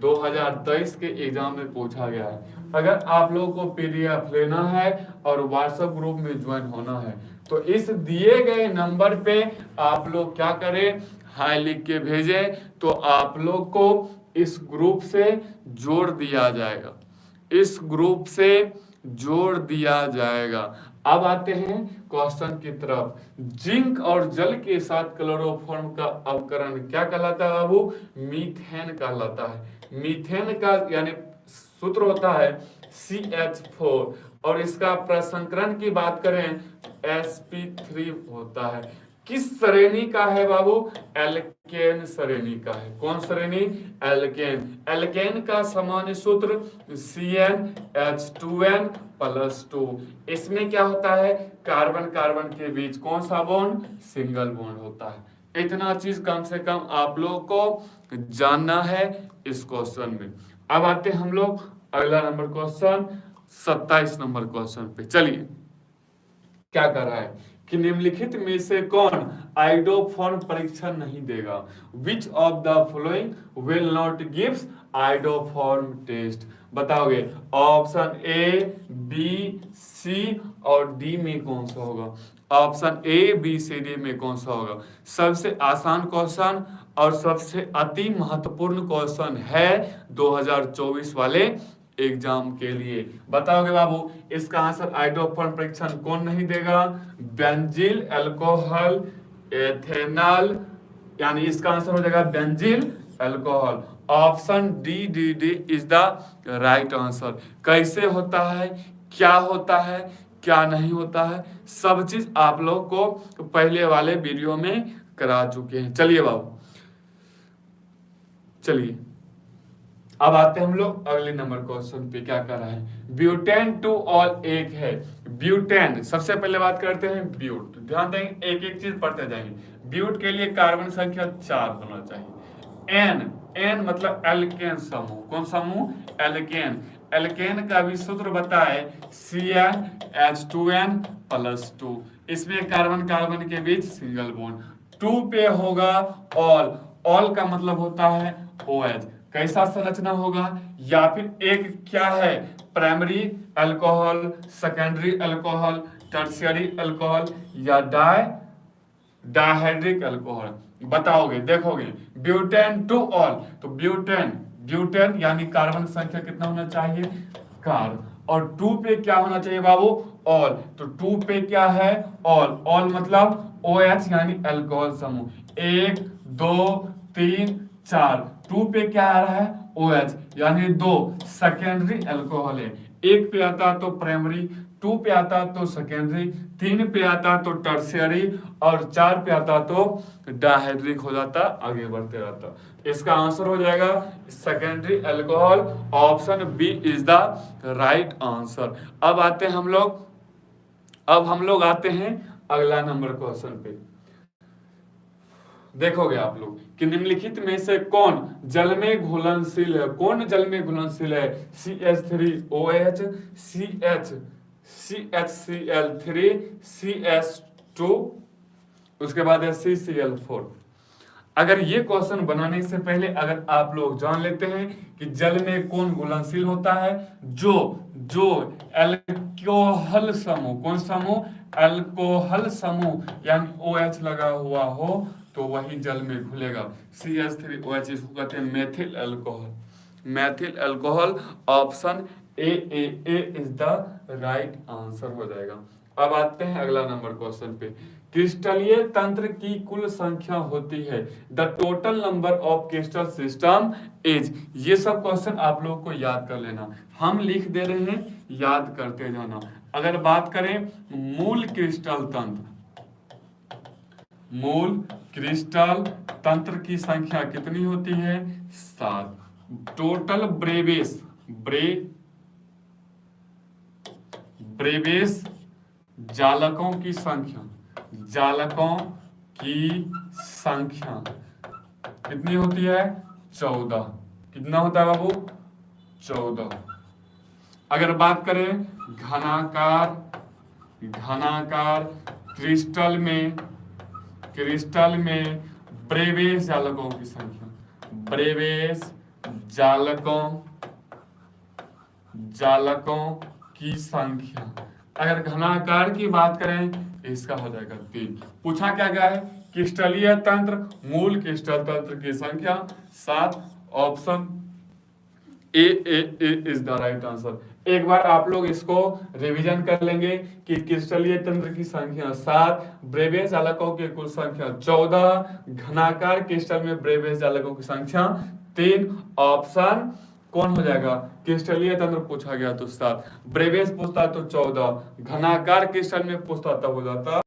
2023 के एग्जाम में पूछा गया है। अगर आप लोगों को PDF लेना है और व्हाट्सएप ग्रुप में ज्वाइन होना है तो इस दिए गए नंबर पे आप लोग क्या करें, हाय लिख के भेजें, तो आप लोग को इस ग्रुप से जोड़ दिया जाएगा, इस ग्रुप से जोड़ दिया जाएगा। अब आते हैं क्वेश्चन की तरफ। जिंक और जल के साथ क्लोरोफॉर्म का अवकरण क्या कहलाता है बाबू, मीथेन कहलाता है। मीथेन का यानी सूत्र होता है CH4 और इसका प्रसंकरण की बात करें sp3 होता है। किस श्रेणी का है बाबू, एल्केन श्रेणी का है। कौन श्रेणी, एल्केन। एल्केन का सामान्य सूत्र CnH2n +2। इसमें क्या होता है, कार्बन कार्बन के बीच कौन सा बॉन्ड, सिंगल बॉन्ड होता है। इतना चीज कम से कम आप लोगों को जानना है इस क्वेश्चन में। अब आते हैं हम लोग अगला नंबर क्वेश्चन 27 नंबर क्वेश्चन पे। चलिए क्या कर रहा है कि निम्नलिखित में से कौन आइडोफॉर्म परीक्षण नहीं देगा, which of the following will not gives iodoform test. बताओगे ऑप्शन A, B, C और D में कौन सा होगा, option A, B, C, D में कौन सा होगा। सबसे आसान क्वेश्चन और सबसे अति महत्वपूर्ण क्वेश्चन है 2024 वाले एग्जाम के लिए। बताओगे बाबू इसका आंसर आइडोफॉर्म परीक्षण कौन नहीं देगा, बेंजील अल्कोहल एथेनॉल, यानी इसका आंसर हो जाएगा बेंजील alcohol. Option D is the right answer. कैसे होता है, क्या होता है, क्या नहीं होता है, सब चीज आप लोग को पहले वाले वीडियो में करा चुके हैं। चलिए बाबू, चलिए अब आते हैं हम लोग अगले नंबर क्वेश्चन पे। क्या कर रहा है, ब्यूटेन टू ऑल एक है। ब्यूटेन, सबसे पहले बात करते हैं ब्यूट। ध्यान देंगे, एक एक चीज पढ़ते जाएंगे। ब्यूट के लिए कार्बन संख्या 4 होना चाहिए। एन मतलब एल्केन समूह। कौन समूह, एल्केन। एल्केन का भी सूत्र बताए CnH2n +2। इसमें कार्बन कार्बन के बीच सिंगल बॉन्ड। 2 पे होगा ऑल। ऑल का मतलब होता है OH। कैसा संरचना होगा, या फिर एक क्या है, primary alcohol, secondary alcohol, tertiary alcohol या डायहाइड्रिक अल्कोहल। बताओगे, देखोगे ब्यूटेन टू ऑल, तो ब्यूटेन यानी कार्बन संख्या कितना होना चाहिए, कार्ब, और 2 पे क्या होना चाहिए बाबू, ऑल। तो 2 पे क्या है, ऑल। ऑल मतलब OH यानी अल्कोहल समूह। 1, 2, 3 4, 2 पे क्या आ रहा है OH, यानी 2 सेकेंडरी अल्कोहल है। 1 पे आता तो प्राइमरी, 2 पे आता तो सेकेंडरी, 3 पे आता तो टर्शियरी और 4 पे आता तो डायहाइड्रिक हो जाता, आगे बढ़ते रहता। इसका आंसर हो जाएगा secondary alcohol, option B is the right answer. अब हम लोग आते हैं अगला नंबर क्वेश्चन पे। देखोगे आप लोग कि निम्नलिखित में से कौन जल में घुलनशील है, कौन जल में घुलनशील है? CH3OH, CHCl3, CH2, उसके बाद है CCl4। अगर ये क्वेश्चन बनाने से पहले अगर आप लोग जान लेते हैं कि जल में कौन घुलनशील होता है, जो अल्कोहल समूह, कौन समूह? अल्कोहल समूह, यानी OH लगा हुआ हो तो वही जल में घुलेगा। CH3OH इसको कहते हैं methyl alcohol. Methyl alcohol, option A is the right answer हो जाएगा। अब आते हैं अगला नंबर क्वेश्चन पे। क्रिस्टलीय तंत्र की कुल संख्या होती है, the total number of crystal system is. ये सब क्वेश्चन आप लोग को याद कर लेना, हम लिख दे रहे हैं, याद करते जाना। अगर बात करें मूल क्रिस्टल तंत्र, मूल क्रिस्टल तंत्र की संख्या कितनी होती है? 7। टोटल ब्रेवेस जालकों की संख्या, जालकों की संख्या कितनी होती है? 14। कितना होता है बाबू? 14। अगर बात करें घनाकार क्रिस्टल में ब्रेवेस जालकों की संख्या, ब्रेवेस जालकों की संख्या, अगर घनाकार की बात करें इसका हो जाएगा 3। पूछा क्या गया है? क्रिस्टलीय तंत्र, मूल क्रिस्टल तंत्र की संख्या 7, option A is the right answer. एक बार आप लोग इसको रिवीजन कर लेंगे कि क्रिस्टलीय तंत्र की संख्या 7, ब्रेवेस जालकों की कुल संख्या 14, घनाकार क्रिस्टल में ब्रेवेस जालकों की संख्या 3, ऑप्शन कौन हो जाएगा? क्रिस्टलीय तंत्र पूछा गया तो 7, ब्रेवेस पूछता तो 14, घनाकार क्रिस्टल में पूछता तब हो जाता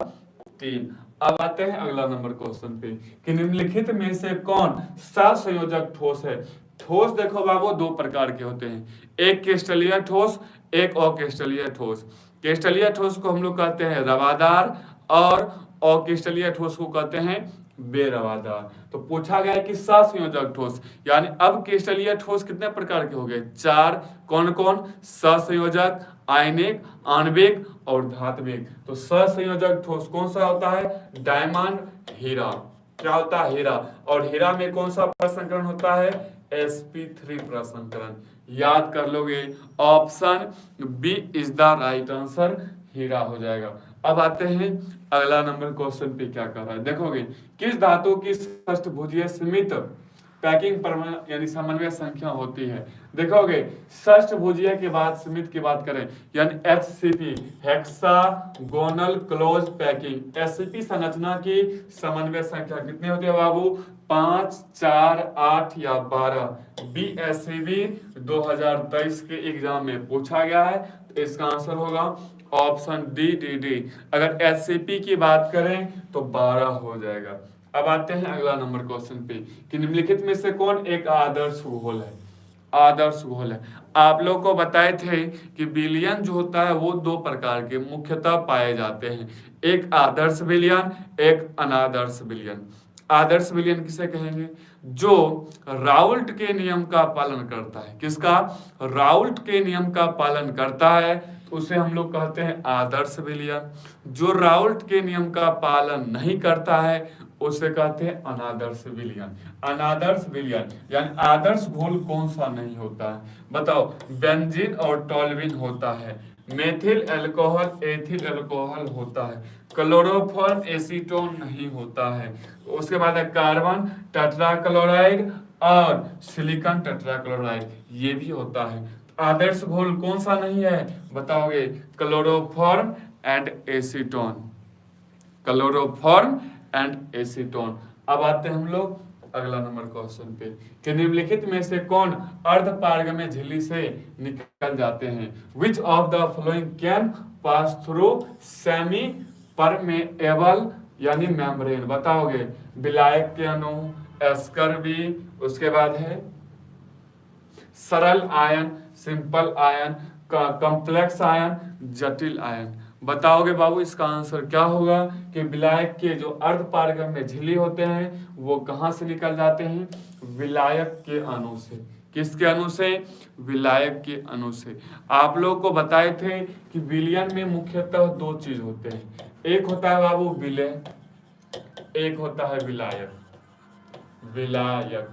3। अब आते हैं अगला नंबर क्वेश्चन पे कि निम्नलिखित में से कौन सहसंयोजक ठोस है? ठोस देखो बाबू 2 प्रकार के होते हैं, एक क्रिस्टलीय ठोस, एक अक्रिस्टलीय ठोस। क्रिस्टलीय ठोस को हम लोग कहते हैं रवादार और अक्रिस्टलीय ठोस को कहते हैं बेरवादार। तो पूछा गया है कि सहसंयोजक ठोस, यानी अब क्रिस्टलीय ठोस कितने प्रकार के हो गए? 4। कौन कौन? सहसंयोजक, आयनिक, आणविक और धात्विक। तो सहसंयोजक ठोस कौन सा होता है? डायमंड, हीरा। क्या होता है? हीरा। और हीरा में कौन सा प्रसंकरण होता है? sp3 प्रसंकरण। याद कर लोगे, option B is the right answer, हीरा हो जाएगा। अब आते हैं अगला नंबर क्वेश्चन पे क्या कर रहा है, देखोगे किस धातु की षष्ठभुजीय सीमित पैकिंग यानी समन्वय संख्या होती है? देखोगे षष्ठभुजीय के बाद सीमित की बात करें यानी HCP, hexagonal close packing, SCP संरचना की समन्वय संख्या कितनी होती है बाबू? 5, 4, 8 या 12। BSCB 2023 के एग्जाम में पूछा गया है, तो इसका आंसर होगा ऑप्शन डी। अगर SCP की बात करें तो 12 हो जाएगा। अब आते हैं अगला नंबर क्वेश्चन पे कि निम्नलिखित में से कौन एक आदर्श घोल है? आदर्श घोल है। आप लोग को बताए थे कि विलयन जो होता है वो 2 प्रकार के मुख्यतः पाए जाते हैं, एक आदर्श विलयन, एक अनादर्श विलयन। आदर्श विलयन किसे कहेंगे? जो राउल्ट के नियम का पालन करता है। किसका? राउल्ट के नियम का पालन करता है, तो उसे हम लोग कहते हैं आदर्श विलयन। जो राउल्ट के नियम का पालन नहीं करता है उसे कहते हैं अनादर्श विलयन। अनादर्श विलयन यानी आदर्श घोल कौन सा नहीं होता है? बताओ। बेंजीन और टोल्यूइन होता है, मेथिल अल्कोहल एथिल अल्कोहल होता है, क्लोरोफॉर्म एसीटोन नहीं होता है, उसके बाद है कार्बन टेट्राक्लोराइड और सिलिकॉन टेट्राक्लोराइड, ये भी होता है। आदर्श घोल कौन सा नहीं है बताओगे? Chloroform and acetone, chloroform and acetone. अब आते हैं हम लोग अगला नंबर क्वेश्चन पे कि निम्नलिखित में से कौन अर्धपारगम्य झिल्ली से निकल जाते हैं? Which of the following can pass through semi permeable यानी मेम्ब्रेन? बताओगे विलायक के अणु, एस्कर्बी, उसके बाद है सरल ion, simple ion, complex ion, जटिल आयन। बताओगे बाबू इसका आंसर क्या होगा कि विलायक के जो अर्धपारगम्य झिल्ली होते हैं वो कहां से निकल जाते हैं? विलायक के अणु से। किसके अणु से? विलायक के अणु से। आप लोग को बताए थे कि विलयन में मुख्यतः दो चीज होते हैं, एक होता है बाबू विलय, एक होता है विलायक। विलायक,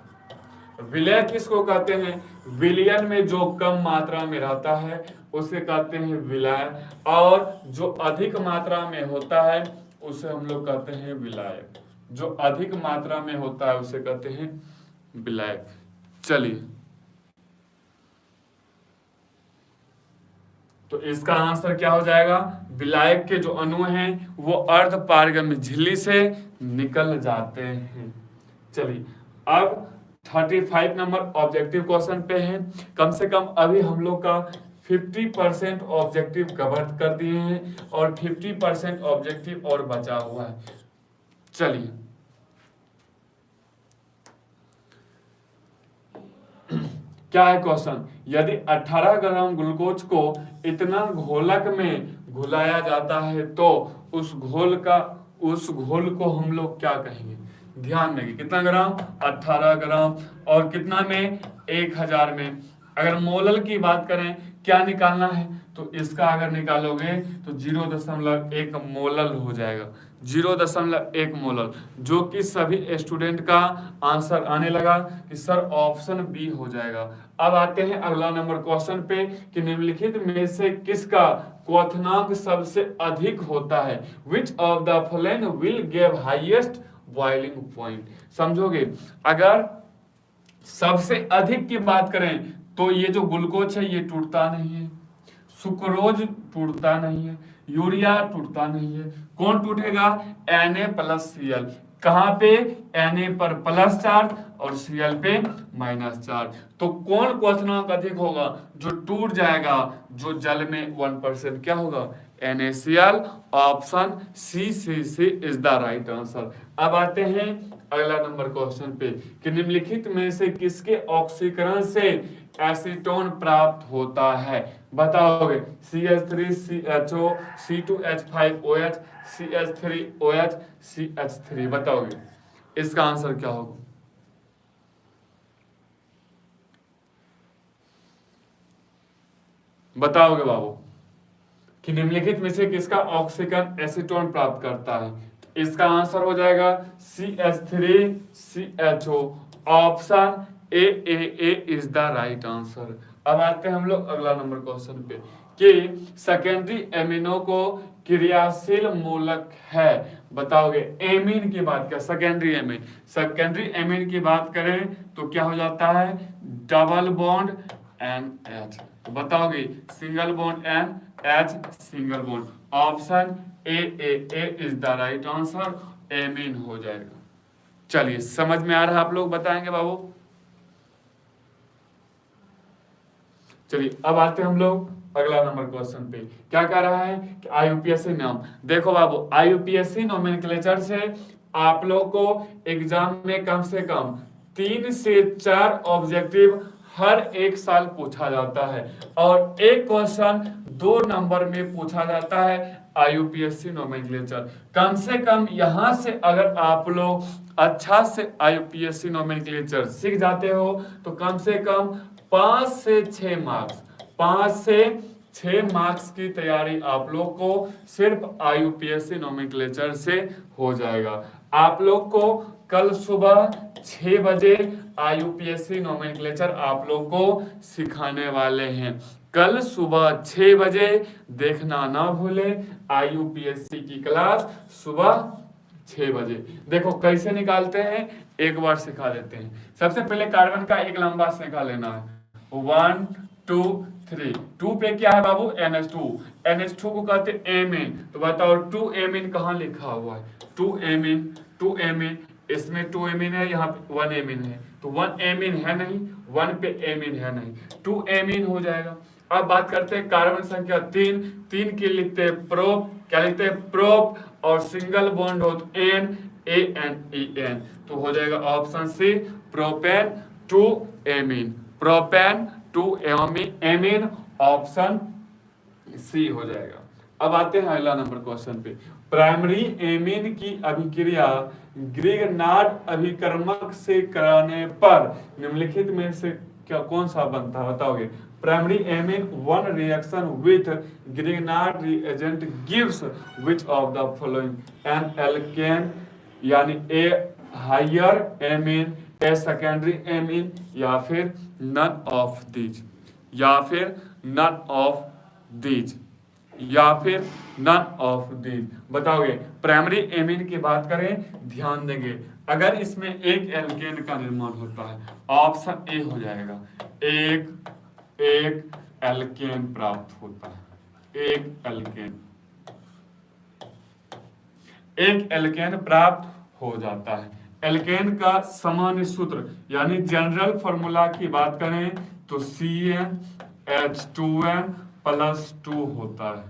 विलय किसको कहते हैं? विलयन में जो कम मात्रा में रहता है उसे कहते हैं विलय, और जो अधिक मात्रा में होता है उसे हम लोग कहते हैं विलायक। जो अधिक मात्रा में होता है उसे कहते हैं विलायक। चलिए, तो इसका आंसर क्या हो जाएगा? विलायक के जो अणु हैं वो अर्धपारगम्य झिल्ली से निकल जाते हैं। चलिए, अब 35 नंबर ऑब्जेक्टिव क्वेश्चन पे है। कम से कम अभी हम लोग का 50% ऑब्जेक्टिव कवर कर दिए हैं और 50% ऑब्जेक्टिव और बचा हुआ है। चलिए, क्या है क्वेश्चन? यदि 18 ग्राम ग्लूकोज को इतना घोलक में घुलाया जाता है तो उस घोल को हम लोग क्या कहेंगे? ध्यान देंगे, कितना ग्राम? 18 ग्राम, और कितना में? 1000 में। अगर मोलल की बात करें, क्या निकालना है? तो इसका अगर निकालोगे तो 0.1 मोलल हो जाएगा। 0.1 मोलल, जो कि सभी स्टूडेंट का आंसर आने लगा कि सर ऑप्शन बी हो जाएगा। अब आते हैं अगला नंबर क्वेश्चन पे कि निम्नलिखित में से किसका क्वथनांक सबसे अधिक होता है? Which of the following will give highest boiling point? समझोगे, अगर सबसे अधिक की बात करें तो ये जो ग्लूकोज है ये टूटता नहीं है, सुक्रोज टूटता नहीं है, यूरिया टूटता नहीं है। कौन टूटेगा? Na+Cl। कहां पे? Na पर प्लस चार्ज और Cl पे माइनस चार्ज। तो कौन क्वथनांक अधिक होगा? जो टूट जाएगा, जो जल में 1% क्या होगा? NaCl। Option C is the right answer. अब आते हैं अगला नंबर क्वेश्चन पे कि निम्नलिखित में से किसके ऑक्सीकरण से एसीटोन प्राप्त होता है? बताओगे CH3CHO, C2H5OH, CH3OH, CH3। बताओगे इसका आंसर क्या होगा? बताओगे बाबू कि निम्नलिखित में से किसका ऑक्सीकरण एसीटोन प्राप्त करता है? इसका आंसर हो जाएगा CH3CHO। Option A is the right answer. अब आते हैं हम लोग अगला नंबर क्वेश्चन पे कि सेकेंडरी एमिनो को क्रियाशील मूलक है। बताओगे एमीन की बात कर, सेकेंडरी एमीन की बात करें तो क्या हो जाता है? Double bond NH। तो बताओगे single bond NH, single bond. Option A is the right answer, amine हो जाएगा। चलिए, समझ में आ रहा है? आप लोग बताएंगे बाबू। चलिए, अब आते हैं हम लोग अगला नंबर क्वेश्चन पे। क्या कह रहा है कि IUPAC नाम। देखो बाबू, IUPAC नोमेनक्लेचर से आप लोग को एग्जाम में कम से कम 3 से 4 ऑब्जेक्टिव हर एक साल पूछा जाता है और एक क्वेश्चन 2 नंबर में पूछा जाता है IUPAC नोमेनक्लेचर। कम से कम यहां से अगर आप लोग अच्छा से IUPAC नोमेनक्लेचर सीख जाते हो तो कम से कम 5 से 6 मार्क्स की तैयारी आप लोग को सिर्फ IUPAC नोमेनक्लेचर से हो जाएगा। आप लोग को कल सुबह 6 बजे IUPAC नोमेनक्लेचर आप लोग को सिखाने वाले हैं। कल सुबह 6 बजे देखना ना भूले IUPAC की क्लास सुबह 6 बजे। देखो कैसे निकालते हैं, एक बार सिखा देते हैं। सबसे पहले कार्बन का एक लंबा सेंखा लेना है, 1 2 3। 2 पे क्या है बाबू? NH2 को कहते हैं एमीन। तो बताओ 2 एमीन कहाँ लिखा हुआ है? 2 एमीन इसमें 2 एमीन है, यहाँ पे 1 एमीन है, तो 1 एमीन है नहीं, 1 पे एमीन है नहीं, 2 एमीन हो जाएगा। अब बात करते हैं कार्बन संख्या 3, 3 के लिखते हैं प्रोप, क्या लिखते हैं प्रोप, और सिंगल बॉन्ड हो तो N, A N E N, तो हो जाएगा option C propane 2 amine, propane 2 amine, option C हो जाएगा। अब आते हैं अगला नंबर क्वेश्चन पे। प्राइमरी एमीन की अभिक्रिया ग्रिग्नार्ड अभिकर्मक से कराने पर निम्नलिखित में से क्या कौन सा बनता है, बताओगे। Primary amine one reaction with Grignard reagent gives which of the following, an alkane यानी a higher amine, a secondary amine, या फिर नन ऑफ दीज, या फिर नन ऑफ दीज, या फिर नन ऑफ दीज, बताओगे। प्राइमरी एमीन की बात करें, ध्यान देंगे, अगर इसमें एक एल्केन का निर्माण होता है, ऑप्शन ए हो जाएगा, एक एल्केन प्राप्त होता है, एक एल्केन प्राप्त हो जाता है। एल्केन का सामान्य सूत्र यानी जनरल फॉर्मूला की बात करें तो CnH2n + 2 होता है।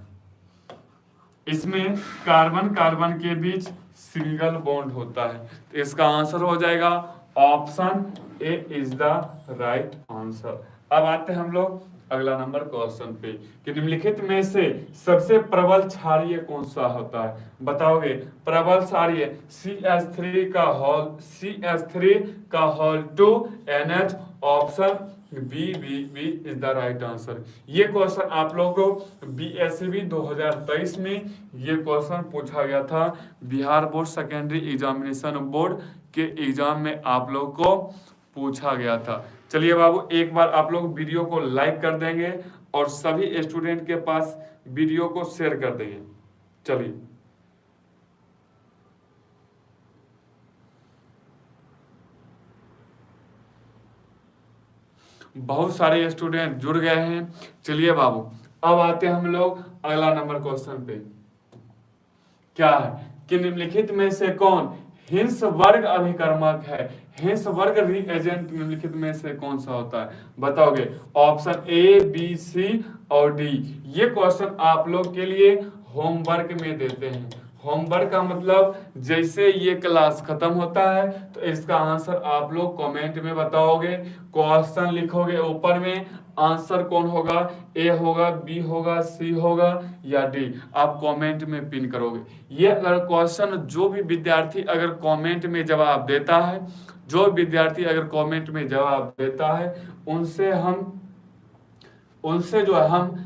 इसमें कार्बन कार्बन के बीच सिंगल बॉन्ड होता है, तो इसका आंसर हो जाएगा option A is the right answer. अब आते हैं हम लोग अगला नंबर क्वेश्चन पे कि निम्नलिखित में से सबसे प्रबल क्षारीय कौन सा होता है, बताओगे। प्रबल क्षारीय CH3 का whole 2 NH, option B is the right answer. ये क्वेश्चन आप लोगों को BSCB 2023 में ये क्वेश्चन पूछा गया था, Bihar board secondary examination board के एग्जाम में आप लोग को पूछा गया था। चलिए बाबू, एक बार आप लोग वीडियो को लाइक कर देंगे और सभी स्टूडेंट के पास वीडियो को शेयर कर देंगे। चलिए, बहुत सारे स्टूडेंट जुड़ गए हैं। चलिए बाबू, अब आते हैं हम लोग अगला नंबर क्वेश्चन पे। क्या है कि निम्नलिखित में से कौन हिंस वर्ग अभिकर्मक है, हिंस वर्ग रिएजेंट निम्नलिखित में से कौन सा होता है, बताओगे। ऑप्शन ए, बी, सी और डी। ये क्वेश्चन आप लोग के लिए होमवर्क में देते हैं। होमवर्क का मतलब जैसे ये क्लास खत्म होता है तो इसका आंसर आप लोग कमेंट में बताओगे, क्वेश्चन लिखोगे ऊपर में, आंसर कौन होगा, ए होगा, बी होगा, सी होगा या डी, आप कमेंट में पिन करोगे। ये अगर क्वेश्चन जो भी विद्यार्थी अगर कमेंट में जवाब देता है, जो विद्यार्थी अगर कमेंट में जवाब देता है, उनसे जो है हम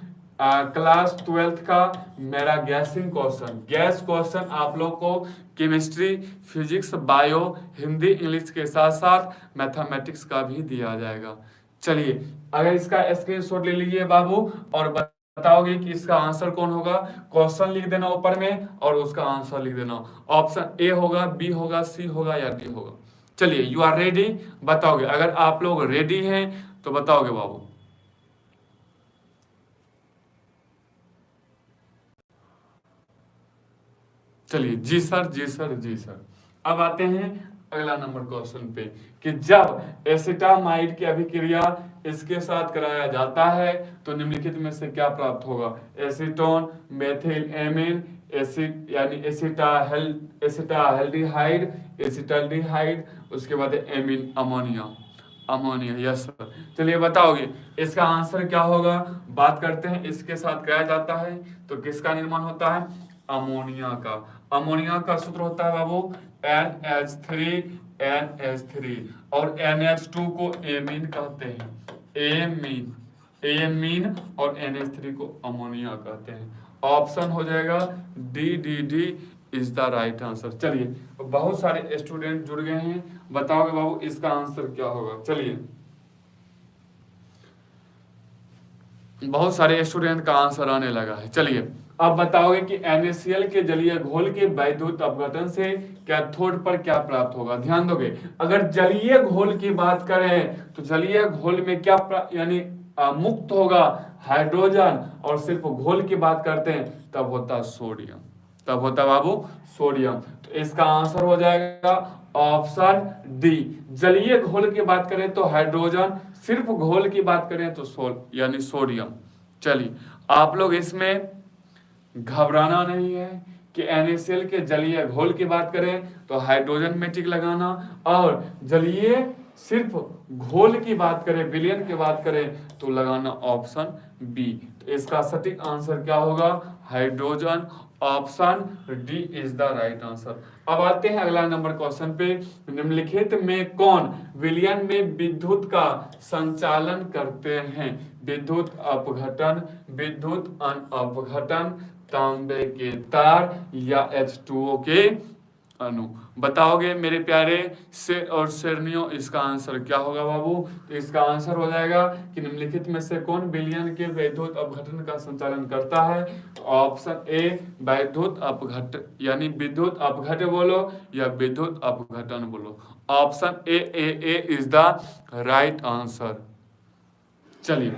क्लास 12th का मेरा गैसिंग क्वेश्चन, गैस क्वेश्चन आप लोग को chemistry, physics, bio, Hindi, English के साथ साथ मैथमेटिक्स का भी दिया जाएगा। चलिए, अगर इसका स्क्रीनशॉट ले लीजिए बाबू और बताओगे कि इसका आंसर कौन होगा। क्वेश्चन लिख देना ऊपर में और उसका आंसर लिख देना। ऑप्शन ए होगा, बी होगा, सी होगा या डी होगा। चलिए, यू आर रेडी, बताओगे। अगर आप लोग रेडी हैं तो बताओगे बाबू। चलिए, जी सर, जी सर, जी सर। अब आते हैं अगला नंबर क्वेश्चन पे कि जब एसिटामाइड की अभिक्रिया इसके साथ कराया जाता है तो निम्नलिखित में से क्या प्राप्त होगा। एसीटोन, मेथिल एमीन, एसिड यानी एसिटाल्डिहाइड, एसिटाल्डिहाइड, उसके बाद एमीन अमोनिया। Yes sir. चलिए बताओगे इसका आंसर क्या होगा। बात करते हैं इसके साथ कराया जाता है तो किसका निर्माण होता है, अमोनिया का। अमोनिया का सूत्र होता है बाबू NH3 और NH2 को एमीन कहते हैं, एमीन और NH3 को अमोनिया कहते हैं। ऑप्शन हो जाएगा D is the right answer. चलिए, बहुत सारे स्टूडेंट जुड़ गए हैं, बताओगे बाबू इसका आंसर क्या होगा। चलिए, बहुत सारे स्टूडेंट का आंसर आने लगा है। चलिए, अब बताओगे कि NaCl के जलीय घोल के वैद्युत अपघटन से कैथोड पर क्या प्राप्त होगा। ध्यान दोगे, अगर जलीय घोल की बात करें तो जलीय घोल में क्या यानी मुक्त होगा हाइड्रोजन, और सिर्फ घोल की बात करते हैं तब होता सोडियम। तब होता है बाबू सोडियम। तो इसका आंसर हो जाएगा ऑप्शन डी। जलीय घोल की बात करें तो हाइड्रोजन, सिर्फ घोल की बात करें तो यानी सोडियम। चलिए आप लोग इसमें घबराना नहीं है कि NaCl के जलीय घोल की बात करें तो हाइड्रोजन में टिक लगाना, और जलीय सिर्फ घोल की बात करें, विलयन की बात करें तो लगाना ऑप्शन बी। तो इसका सटीक आंसर क्या होगा? Hydrogen. Option D is the right answer. अब आते हैं अगला नंबर क्वेश्चन पे। निम्नलिखित में कौन विलयन में विद्युत का संचालन करते हैं? विद्युत अपघटन, विद्युत अपघटन, तांबे के तार या H2O के अणु। बताओगे मेरे प्यारे से और शेरनियों, इसका आंसर क्या होगा बाबू? तो इसका आंसर हो जाएगा कि निम्नलिखित में से कौन विलयन के विद्युत अपघटन का संचालन करता है? ऑप्शन ए विद्युत अपघट यानी विद्युत अपघट बोलो या विद्युत अपघटन बोलो। Option A is the right answer. चलिए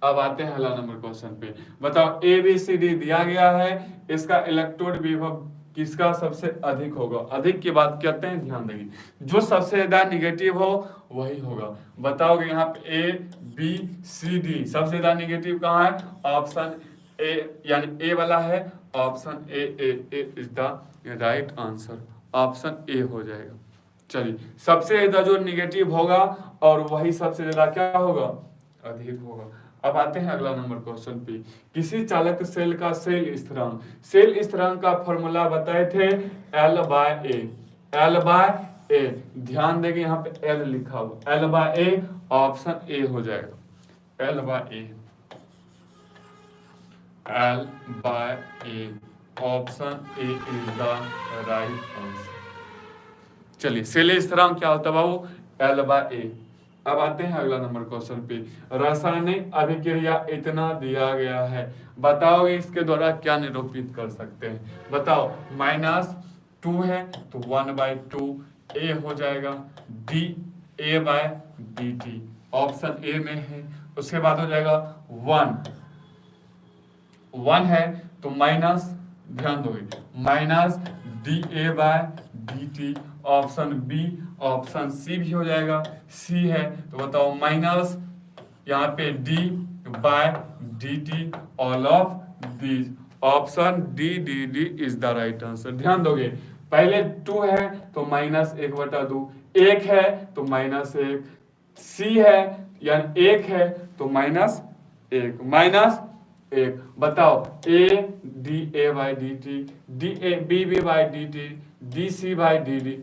अब आते हैं अगला नंबर क्वेश्चन पे। बताओ ABCD दिया गया है, इसका इलेक्ट्रोड विभव किसका सबसे अधिक होगा? अधिक की बात करते हैं, ध्यान देंगे, जो सबसे ज्यादा निगेटिव हो वही होगा। बताओगे यहाँ पे ABCD सबसे ज्यादा निगेटिव कहाँ है? ऑप्शन ए यानी ए वाला है। Option A is the right answer. Option ए हो जाएगा। चलिए सबसे ज्यादा जो निगेटिव होगा और वही सबसे ज्यादा क्या होगा? अधिक होगा। अब आते हैं अगला नंबर क्वेश्चन पे। किसी चालक सेल का सेल स्थिरांक का फॉर्मूला बताए थे L/A। L/A ध्यान देंगे यहाँ पे L लिखा हुआ, L/A ऑप्शन ए हो जाएगा। L/A option A is the right answer. चलिए सेल स्थिरांक क्या होता है बाबू? L/A। अब आते हैं अगला नंबर क्वेश्चन पे। रासायनिक अभिक्रिया इतना दिया गया है, बताओगे इसके द्वारा क्या निरूपित कर सकते हैं? बताओ -2 है तो 1/2 A हो जाएगा, dA/dt ऑप्शन ए में है। उसके बाद हो जाएगा 1 है तो माइनस, ध्यान दोगे, -dA/dt option B. Option C भी हो जाएगा, सी है तो बताओ माइनस यहाँ पे d/dt all of these. Option D is the right answer. ध्यान दोगे पहले 2 है तो -1/2, 1 है तो -1, सी है यानी 1 है तो -1 बताओ dA/dt, dB/dt, dC/dt।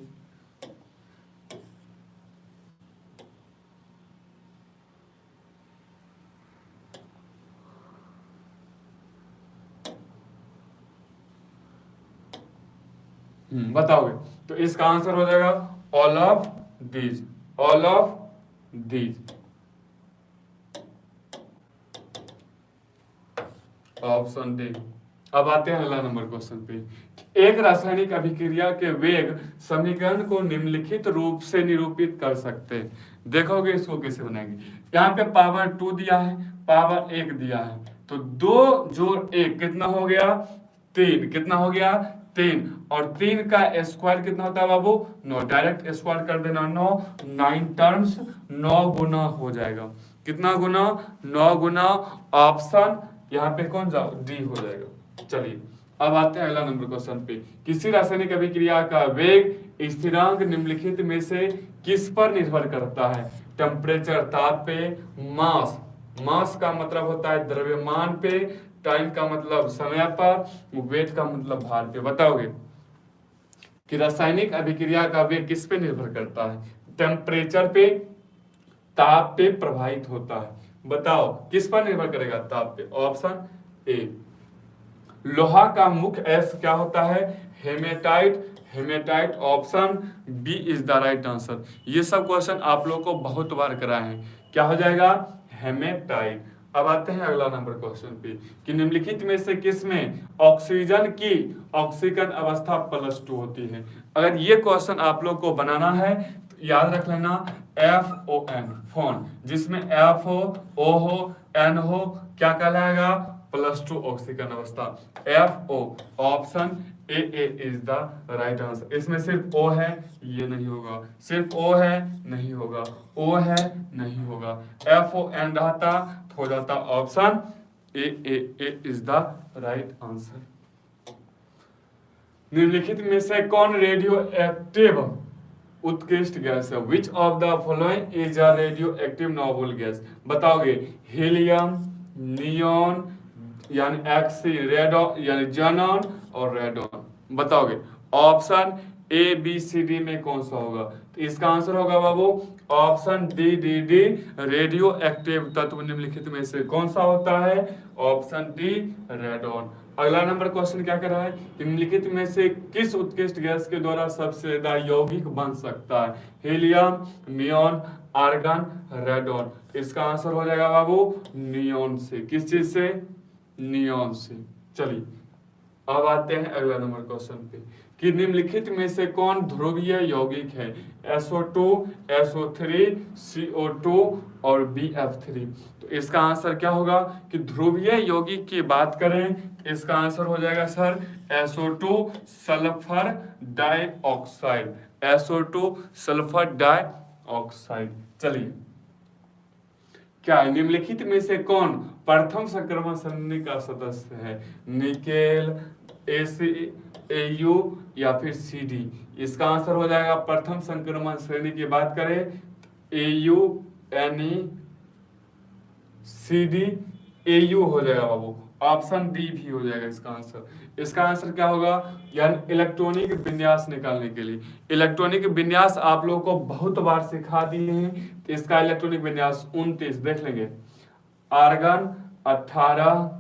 बताओगे तो इसका आंसर हो जाएगा all of these. Option D. अब आते हैं अगला नंबर क्वेश्चन पे। एक रासायनिक अभिक्रिया के वेग समीकरण को निम्नलिखित रूप से निरूपित कर सकते हैं। देखोगे इसको कैसे बनाएंगे। यहाँ पे पावर 2 दिया है, पावर 1 दिया है, तो 2 जोड़ 1 कितना हो गया? 3। कितना हो गया? 3। और 3 का स्क्वायर कितना होता है बाबू? 9। डायरेक्ट स्क्वायर कर देना, 9 टर्म्स 9 गुना हो जाएगा। कितना गुना? 9 गुना। ऑप्शन यहाँ पे कौन जाओ? डी हो जाएगा। चलिए अब आते हैं अगला नंबर क्वेश्चन पे। किसी रासायनिक अभिक्रिया का वेग स्थिरांक निम्नलिखित में से किस पर निर्भर करता है? टेम्परेचर ताप पे, मास का मतलब होता है द्रव्यमान पे, टाइम का मतलब समय पर, वेट का मतलब भार पे। बताओगे कि रासायनिक अभिक्रिया का वेग किस पे निर्भर करता है? टेम्परेचर पे, ताप पे प्रभावित होता है। बताओ किस पर निर्भर करेगा? ताप पे। Option A. लोहा का मुख्य एस क्या होता है? Hematite. Option B is the right answer. ये सब क्वेश्चन आप लोगों को बहुत बार कराए हैं। क्या हो जाएगा? हेमेटाइट। अब आते हैं अगला नंबर क्वेश्चन पे कि निम्नलिखित में से किस में ऑक्सीजन की ऑक्सीकरण अवस्था +2 होती है? अगर ये क्वेश्चन आप लोग को बनाना है तो याद रख लेना FON, जिसमें F हो, O हो, N हो, क्या कहलाएगा? +2 ऑक्सीकरण अवस्था। FO option A is the right answer. इसमें सिर्फ O है, ये नहीं होगा, सिर्फ O है, नहीं होगा, O है, नहीं होगा, FON रहता तो हो जाता option A is the right answer. निम्नलिखित में से कौन रेडियो एक्टिव उत्कृष्ट गैस है? Which of the following is a radioactive noble gas? बताओगे हीलियम, नियॉन यानी एक्सी, रेडॉन यानी जेनॉन और रेडॉन। बताओगे option A B C D में कौन सा होगा? तो इसका आंसर होगा बाबू option D D D, radioactive तत्व निम्नलिखित में से कौन सा होता है? Option D radon. अगला नंबर क्वेश्चन क्या कर रहा है? निम्नलिखित में से किस उत्कृष्ट गैस के द्वारा सबसे ज्यादा यौगिक बन सकता है? Helium, neon, argon, radon. इसका आंसर हो जाएगा बाबू नियॉन से। किस चीज से? नियॉन से। चलिए अब आते हैं अगला नंबर क्वेश्चन पे कि निम्नलिखित में से कौन ध्रुवीय यौगिक है? SO2, SO3, CO2 और BF3। तो इसका आंसर क्या होगा कि ध्रुवीय यौगिक की बात करें, इसका आंसर हो जाएगा sir SO2 sulphur dioxide, SO2 sulphur dioxide. चलिए क्या है? निम्नलिखित में से कौन प्रथम संक्रमण श्रेणी का सदस्य है? निकेल, AU या फिर CD? इसका आंसर हो जाएगा प्रथम संक्रमण श्रेणी की बात करें AU, NE, CD, AU हो जाएगा बाबू। ऑप्शन डी भी हो जाएगा इसका आंसर। इसका आंसर क्या होगा? यानी इलेक्ट्रॉनिक विन्यास निकालने के लिए। इलेक्ट्रॉनिक विन्यास आप लोगों को बहुत बार सिखा दिए हैं, तो इसका इलेक्ट्रॉनिक विन्यास 29 देख लेंगे। आर्गन 18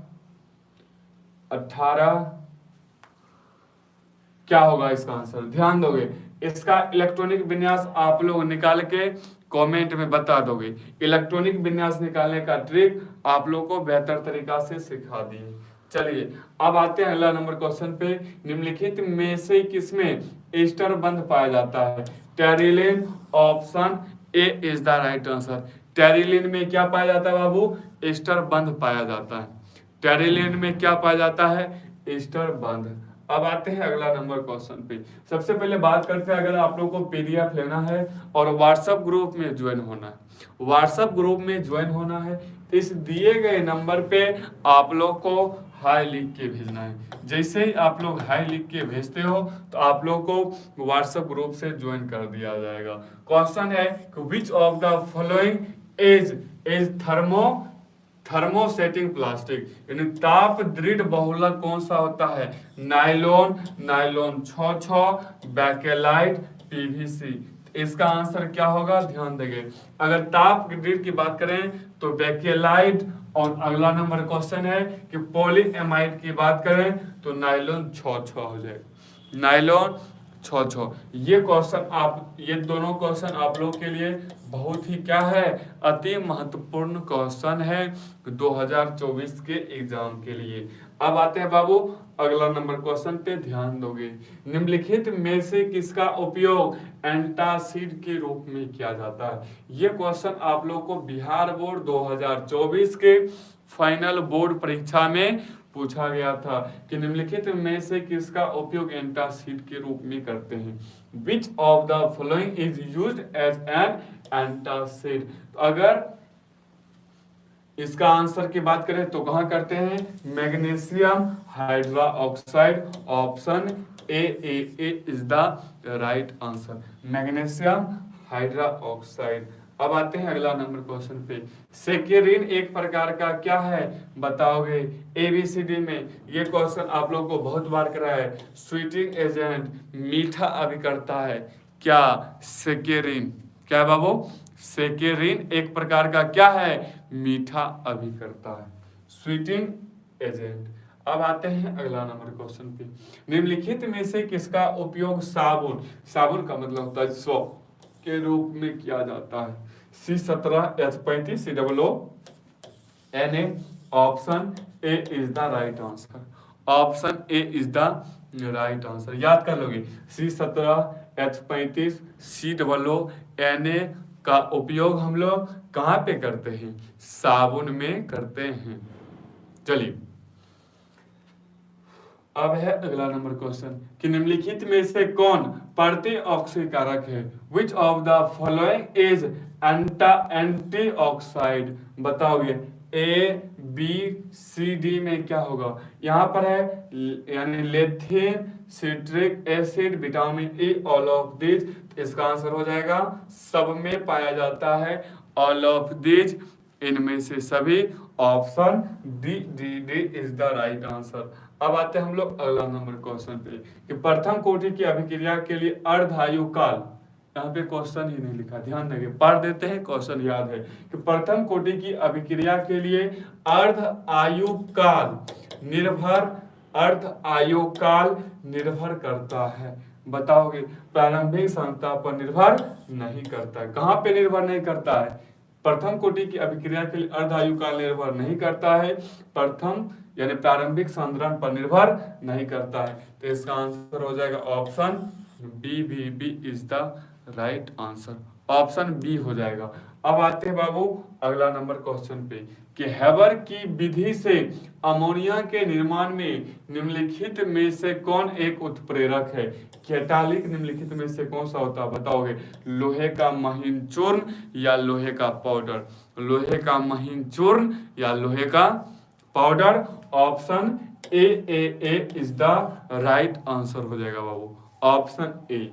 क्या होगा इसका आंसर? ध्यान दोगे इसका इलेक्ट्रॉनिक विन्यास आप लोग निकाल के कमेंट में बता दोगे। इलेक्ट्रॉनिक विन्यास निकालने का ट्रिक आप लोग को बेहतर तरीका से सिखा दिए। चलिए अब आते हैं अगला नंबर क्वेश्चन पे। निम्नलिखित में से किसमें एस्टर बंध पाया जाता है? Terylene, option A is the right answer. Terylene में क्या पाया जाता है बाबू? एस्टर बंध पाया जाता है। टेरिलिन में क्या पाया जाता है? एस्टर बंध। अब आते हैं अगला नंबर क्वेश्चन पे। सबसे पहले बात करते हैं, अगर आप लोग को PDF लेना है और व्हाट्सएप ग्रुप में ज्वाइन होना है, व्हाट्सएप ग्रुप में ज्वाइन होना है, इस दिए गए नंबर पे आप लोग को हाई लिख के भेजना है। जैसे ही आप लोग हाई लिख के भेजते हो तो आप लोग को व्हाट्सएप ग्रुप से ज्वाइन कर दिया जाएगा। क्वेश्चन है which of the following is thermosetting plastic, यानी ताप दृढ़ बहुलक कौन सा होता है? Nylon, nylon 6, Bakelite, PVC। इसका आंसर क्या होगा? ध्यान देंगे। अगर ताप दृढ़ की बात करें तो बैकेलाइट, और अगला नंबर क्वेश्चन है कि पॉलीएमाइड की बात करें तो नायलॉन 6 हो जाएगा। नायलॉन 6। ये दोनों क्वेश्चन आप लोग के लिए बहुत ही क्या है? अति महत्वपूर्ण क्वेश्चन है 2024 के एग्जाम के लिए। अब आते हैं बाबू अगला नंबर क्वेश्चन पे, ध्यान दोगे। निम्नलिखित में से किसका उपयोग एंटासिड के रूप में किया जाता है? ये क्वेश्चन आप लोग को बिहार बोर्ड 2024 के फाइनल बोर्ड परीक्षा में पूछा गया था कि निम्नलिखित में से किसका उपयोग एंटासिड के रूप में करते हैं? Which of the following is used as an antacid? तो अगर इसका आंसर की बात करें तो कहां करते हैं? Magnesium hydroxide, option A is the right answer, magnesium hydroxide. अब आते हैं अगला नंबर क्वेश्चन पे। सेकेरिन एक प्रकार का क्या है? बताओगे ABCD में। ये क्वेश्चन आप लोग को बहुत बार करा है। स्वीटिंग एजेंट, मीठा अभिकर्ता है क्या? सेकेरिन क्या बाबू? सेकेरिन एक प्रकार का क्या है? मीठा अभिकर्ता है, स्वीटिंग एजेंट। अब आते हैं अगला नंबर क्वेश्चन पे। निम्नलिखित में से किसका उपयोग साबुन का मतलब होता है सोप के रूप में किया जाता है? C17H35 COO Na, option A is the right answer, option A is the right answer. याद कर लोगे C17H35 COO Na का उपयोग हम लोग कहाँ पे करते हैं? साबुन में करते हैं। चलिए अब है अगला नंबर क्वेश्चन कि निम्नलिखित में से कौन प्रतिऑक्सीकारक है? Which of the following is antioxidant? बताओगे ए बी सी डी में क्या होगा? यहाँ पर है यानी लेथिन, citric acid, vitamin E, all of this. इसका आंसर हो जाएगा सब में पाया जाता है, ऑल ऑफ दिस, इनमें से सभी। Option D D D is the right answer. अब आते हैं हम लोग अगला नंबर क्वेश्चन पे कि प्रथम कोटि की अभिक्रिया के लिए अर्धायु काल, यहाँ पे क्वेश्चन ही नहीं लिखा, ध्यान देंगे, पढ़ देते हैं, क्वेश्चन याद है कि प्रथम कोटि की अभिक्रिया के लिए अर्ध आयु काल निर्भर करता है। बताओगे प्रारंभिक सांद्रता पर निर्भर नहीं करता है। कहाँ पे निर्भर नहीं करता है? प्रथम कोटि की अभिक्रिया के लिए अर्ध आयु काल निर्भर नहीं करता है, प्रथम यानी प्रारंभिक सांद्रण पर निर्भर नहीं करता है। तो इसका आंसर हो जाएगा option B, B is the right answer, option B हो जाएगा। अब आते हैं बाबू अगला नंबर क्वेश्चन पे कि हेबर की विधि से अमोनिया के निर्माण में निम्नलिखित में से कौन एक उत्प्रेरक है? कैटालिक निम्नलिखित में से कौन सा होता है? बताओगे लोहे का महीन चूर्ण या लोहे का पाउडर? लोहे का महीन चूर्ण या लोहे का powder? Option A is the right answer हो जाएगा बाबू, ऑप्शन ए।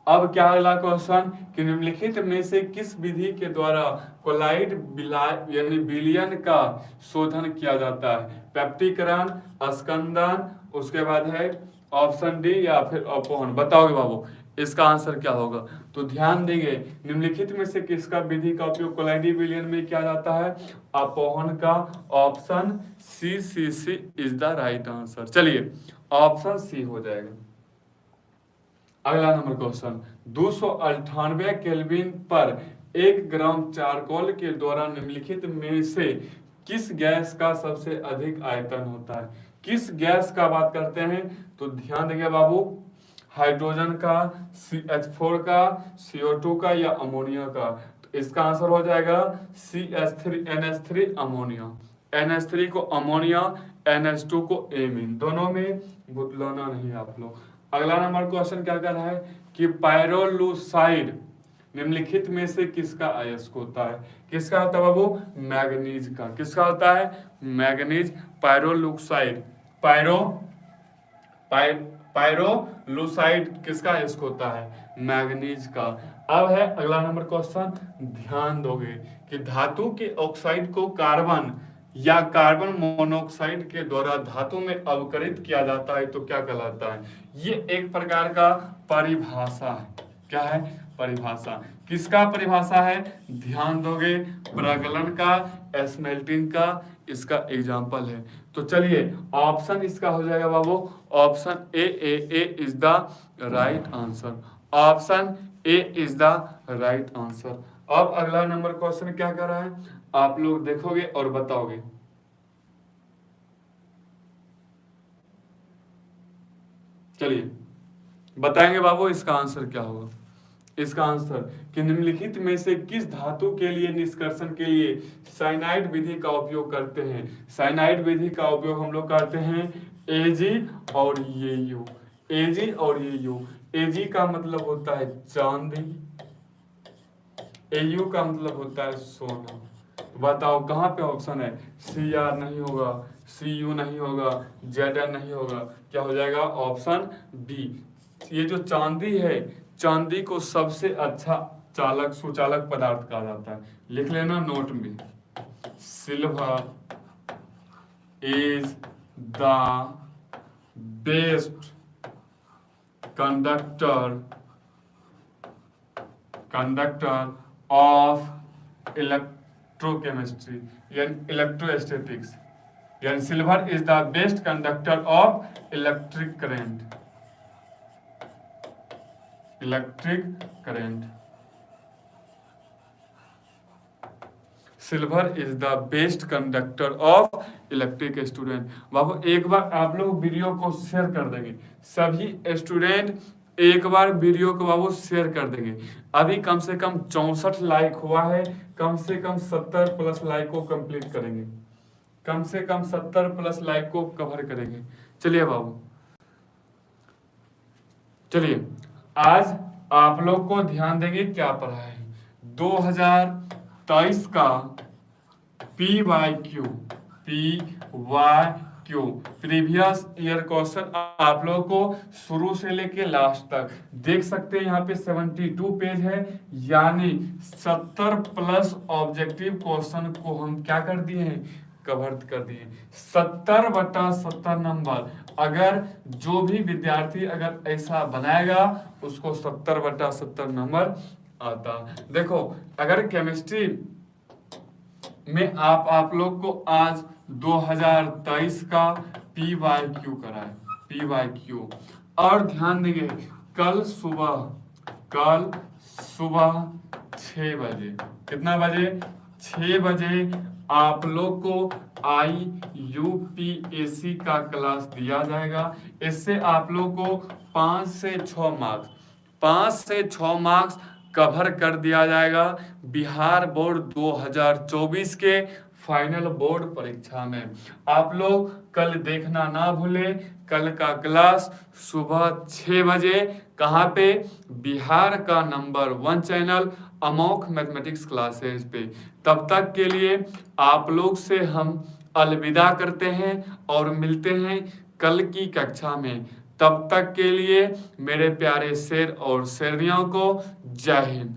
अब क्या अगला क्वेश्चन कि निम्नलिखित में से किस विधि के द्वारा कोलाइड यानी विलयन का शोधन किया जाता है? पेप्टिकरण, स्कंदन, उसके बाद है ऑप्शन डी या फिर अपहरण। बताओगे बाबू इसका आंसर क्या होगा? तो ध्यान देंगे निम्नलिखित में से किसका विधि का उपयोग कोलाइडी विलयन में किया जाता है? अपहरण का। Option C is the right answer. चलिए ऑप्शन सी हो जाएगा। अगला नंबर क्वेश्चन 298 केल्विन पर 1 ग्राम चारकोल के द्वारा निम्नलिखित में से किस गैस का सबसे अधिक आयतन होता है? किस गैस का बात करते हैं? तो ध्यान देंगे बाबू, हाइड्रोजन का, CH4 का, CO2 का या अमोनिया का? तो इसका आंसर हो जाएगा CH3NH3 अमोनिया। NH3 को अमोनिया, NH2 को एमीन, दोनों में बुतलाना नहीं आप लोग। अगला नंबर क्वेश्चन क्या कर रहा है कि पायरोलुसाइड निम्नलिखित में से किसका अयस्क होता है? किसका होता है बाबू? मैग्नीज का। किसका होता है? मैग्नीज। पायरोलुसाइड पायरोलुसाइड किसका अयस्क होता है? मैग्नीज का। अब है अगला नंबर क्वेश्चन, ध्यान दोगे कि धातु के ऑक्साइड को कार्बन या कार्बन मोनोऑक्साइड के द्वारा धातु में अवकरित किया जाता है तो क्या कहलाता है? ये एक प्रकार का परिभाषा है। क्या है? परिभाषा। किसका परिभाषा है? ध्यान दोगे प्रगलन का, स्मेल्टिंग का, इसका एग्जाम्पल है। तो चलिए ऑप्शन इसका हो जाएगा बाबू, option A is the right answer, option A is the right answer. अब अगला नंबर क्वेश्चन क्या कर रहा है आप लोग देखोगे और बताओगे। चलिए बताएंगे बाबू इसका आंसर क्या होगा। इसका आंसर कि निम्नलिखित में से किस धातु के लिए निष्कर्षण के लिए साइनाइड विधि का उपयोग करते हैं? साइनाइड विधि का उपयोग हम लोग करते हैं Ag और Au। Ag और Au। Ag का मतलब होता है चांदी, Au का मतलब होता है सोना। बताओ कहाँ पे ऑप्शन है? Cr नहीं होगा, Cu नहीं होगा, Zn नहीं होगा, क्या हो जाएगा? Option B. ये जो चांदी है, चांदी को सबसे अच्छा चालक सुचालक पदार्थ कहा जाता है। लिख लेना नोट में, silver is the best conductor of electrochemistry यानी इलेक्ट्रोस्टैटिक्स, यानी silver is the best conductor of electric current. Silver is the best conductor of electric student. बाबू एक बार आप लोग वीडियो को शेयर कर देंगे, सभी स्टूडेंट एक बार वीडियो को बाबू शेयर कर देंगे। अभी कम से कम 64 लाइक हुआ है, कम से कम 70 प्लस लाइक को कंप्लीट करेंगे। कम से कम 70+ लाइक को कवर करेंगे। चलिए बाबू, चलिए आज आप लोग को ध्यान देंगे क्या पढ़ा है। 2023 का PYQ प्रीवियस ईयर क्वेश्चन आप लोगों को शुरू से लेके लास्ट तक देख सकते हैं। यहाँ पे 72 पेज है, यानी 70+ ऑब्जेक्टिव क्वेश्चन को हम क्या कर दिए हैं, कवर कर दिए। 70/70 नंबर। अगर जो भी विद्यार्थी अगर ऐसा बनाएगा उसको 70/70 नंबर आता। देखो अगर केमिस्ट्री में आप लोग को आज 2023 का PYQ कराए, PYQ, और ध्यान देंगे कल सुबह 6 बजे, कितना बजे, 6 बजे आप लोग को IUPAC का क्लास दिया जाएगा। इससे आप लोग को 5 से 6 मार्क्स कवर कर दिया जाएगा बिहार बोर्ड 2024 के फाइनल बोर्ड परीक्षा में। आप लोग कल देखना ना भूले, कल का क्लास सुबह 6 बजे कहाँ पे, बिहार का नंबर 1 चैनल अमोघ मैथमेटिक्स क्लासेस पे। तब तक के लिए आप लोग से हम अलविदा करते हैं और मिलते हैं कल की कक्षा में। तब तक के लिए मेरे प्यारे शेर और शेरनियों को जय हिंद।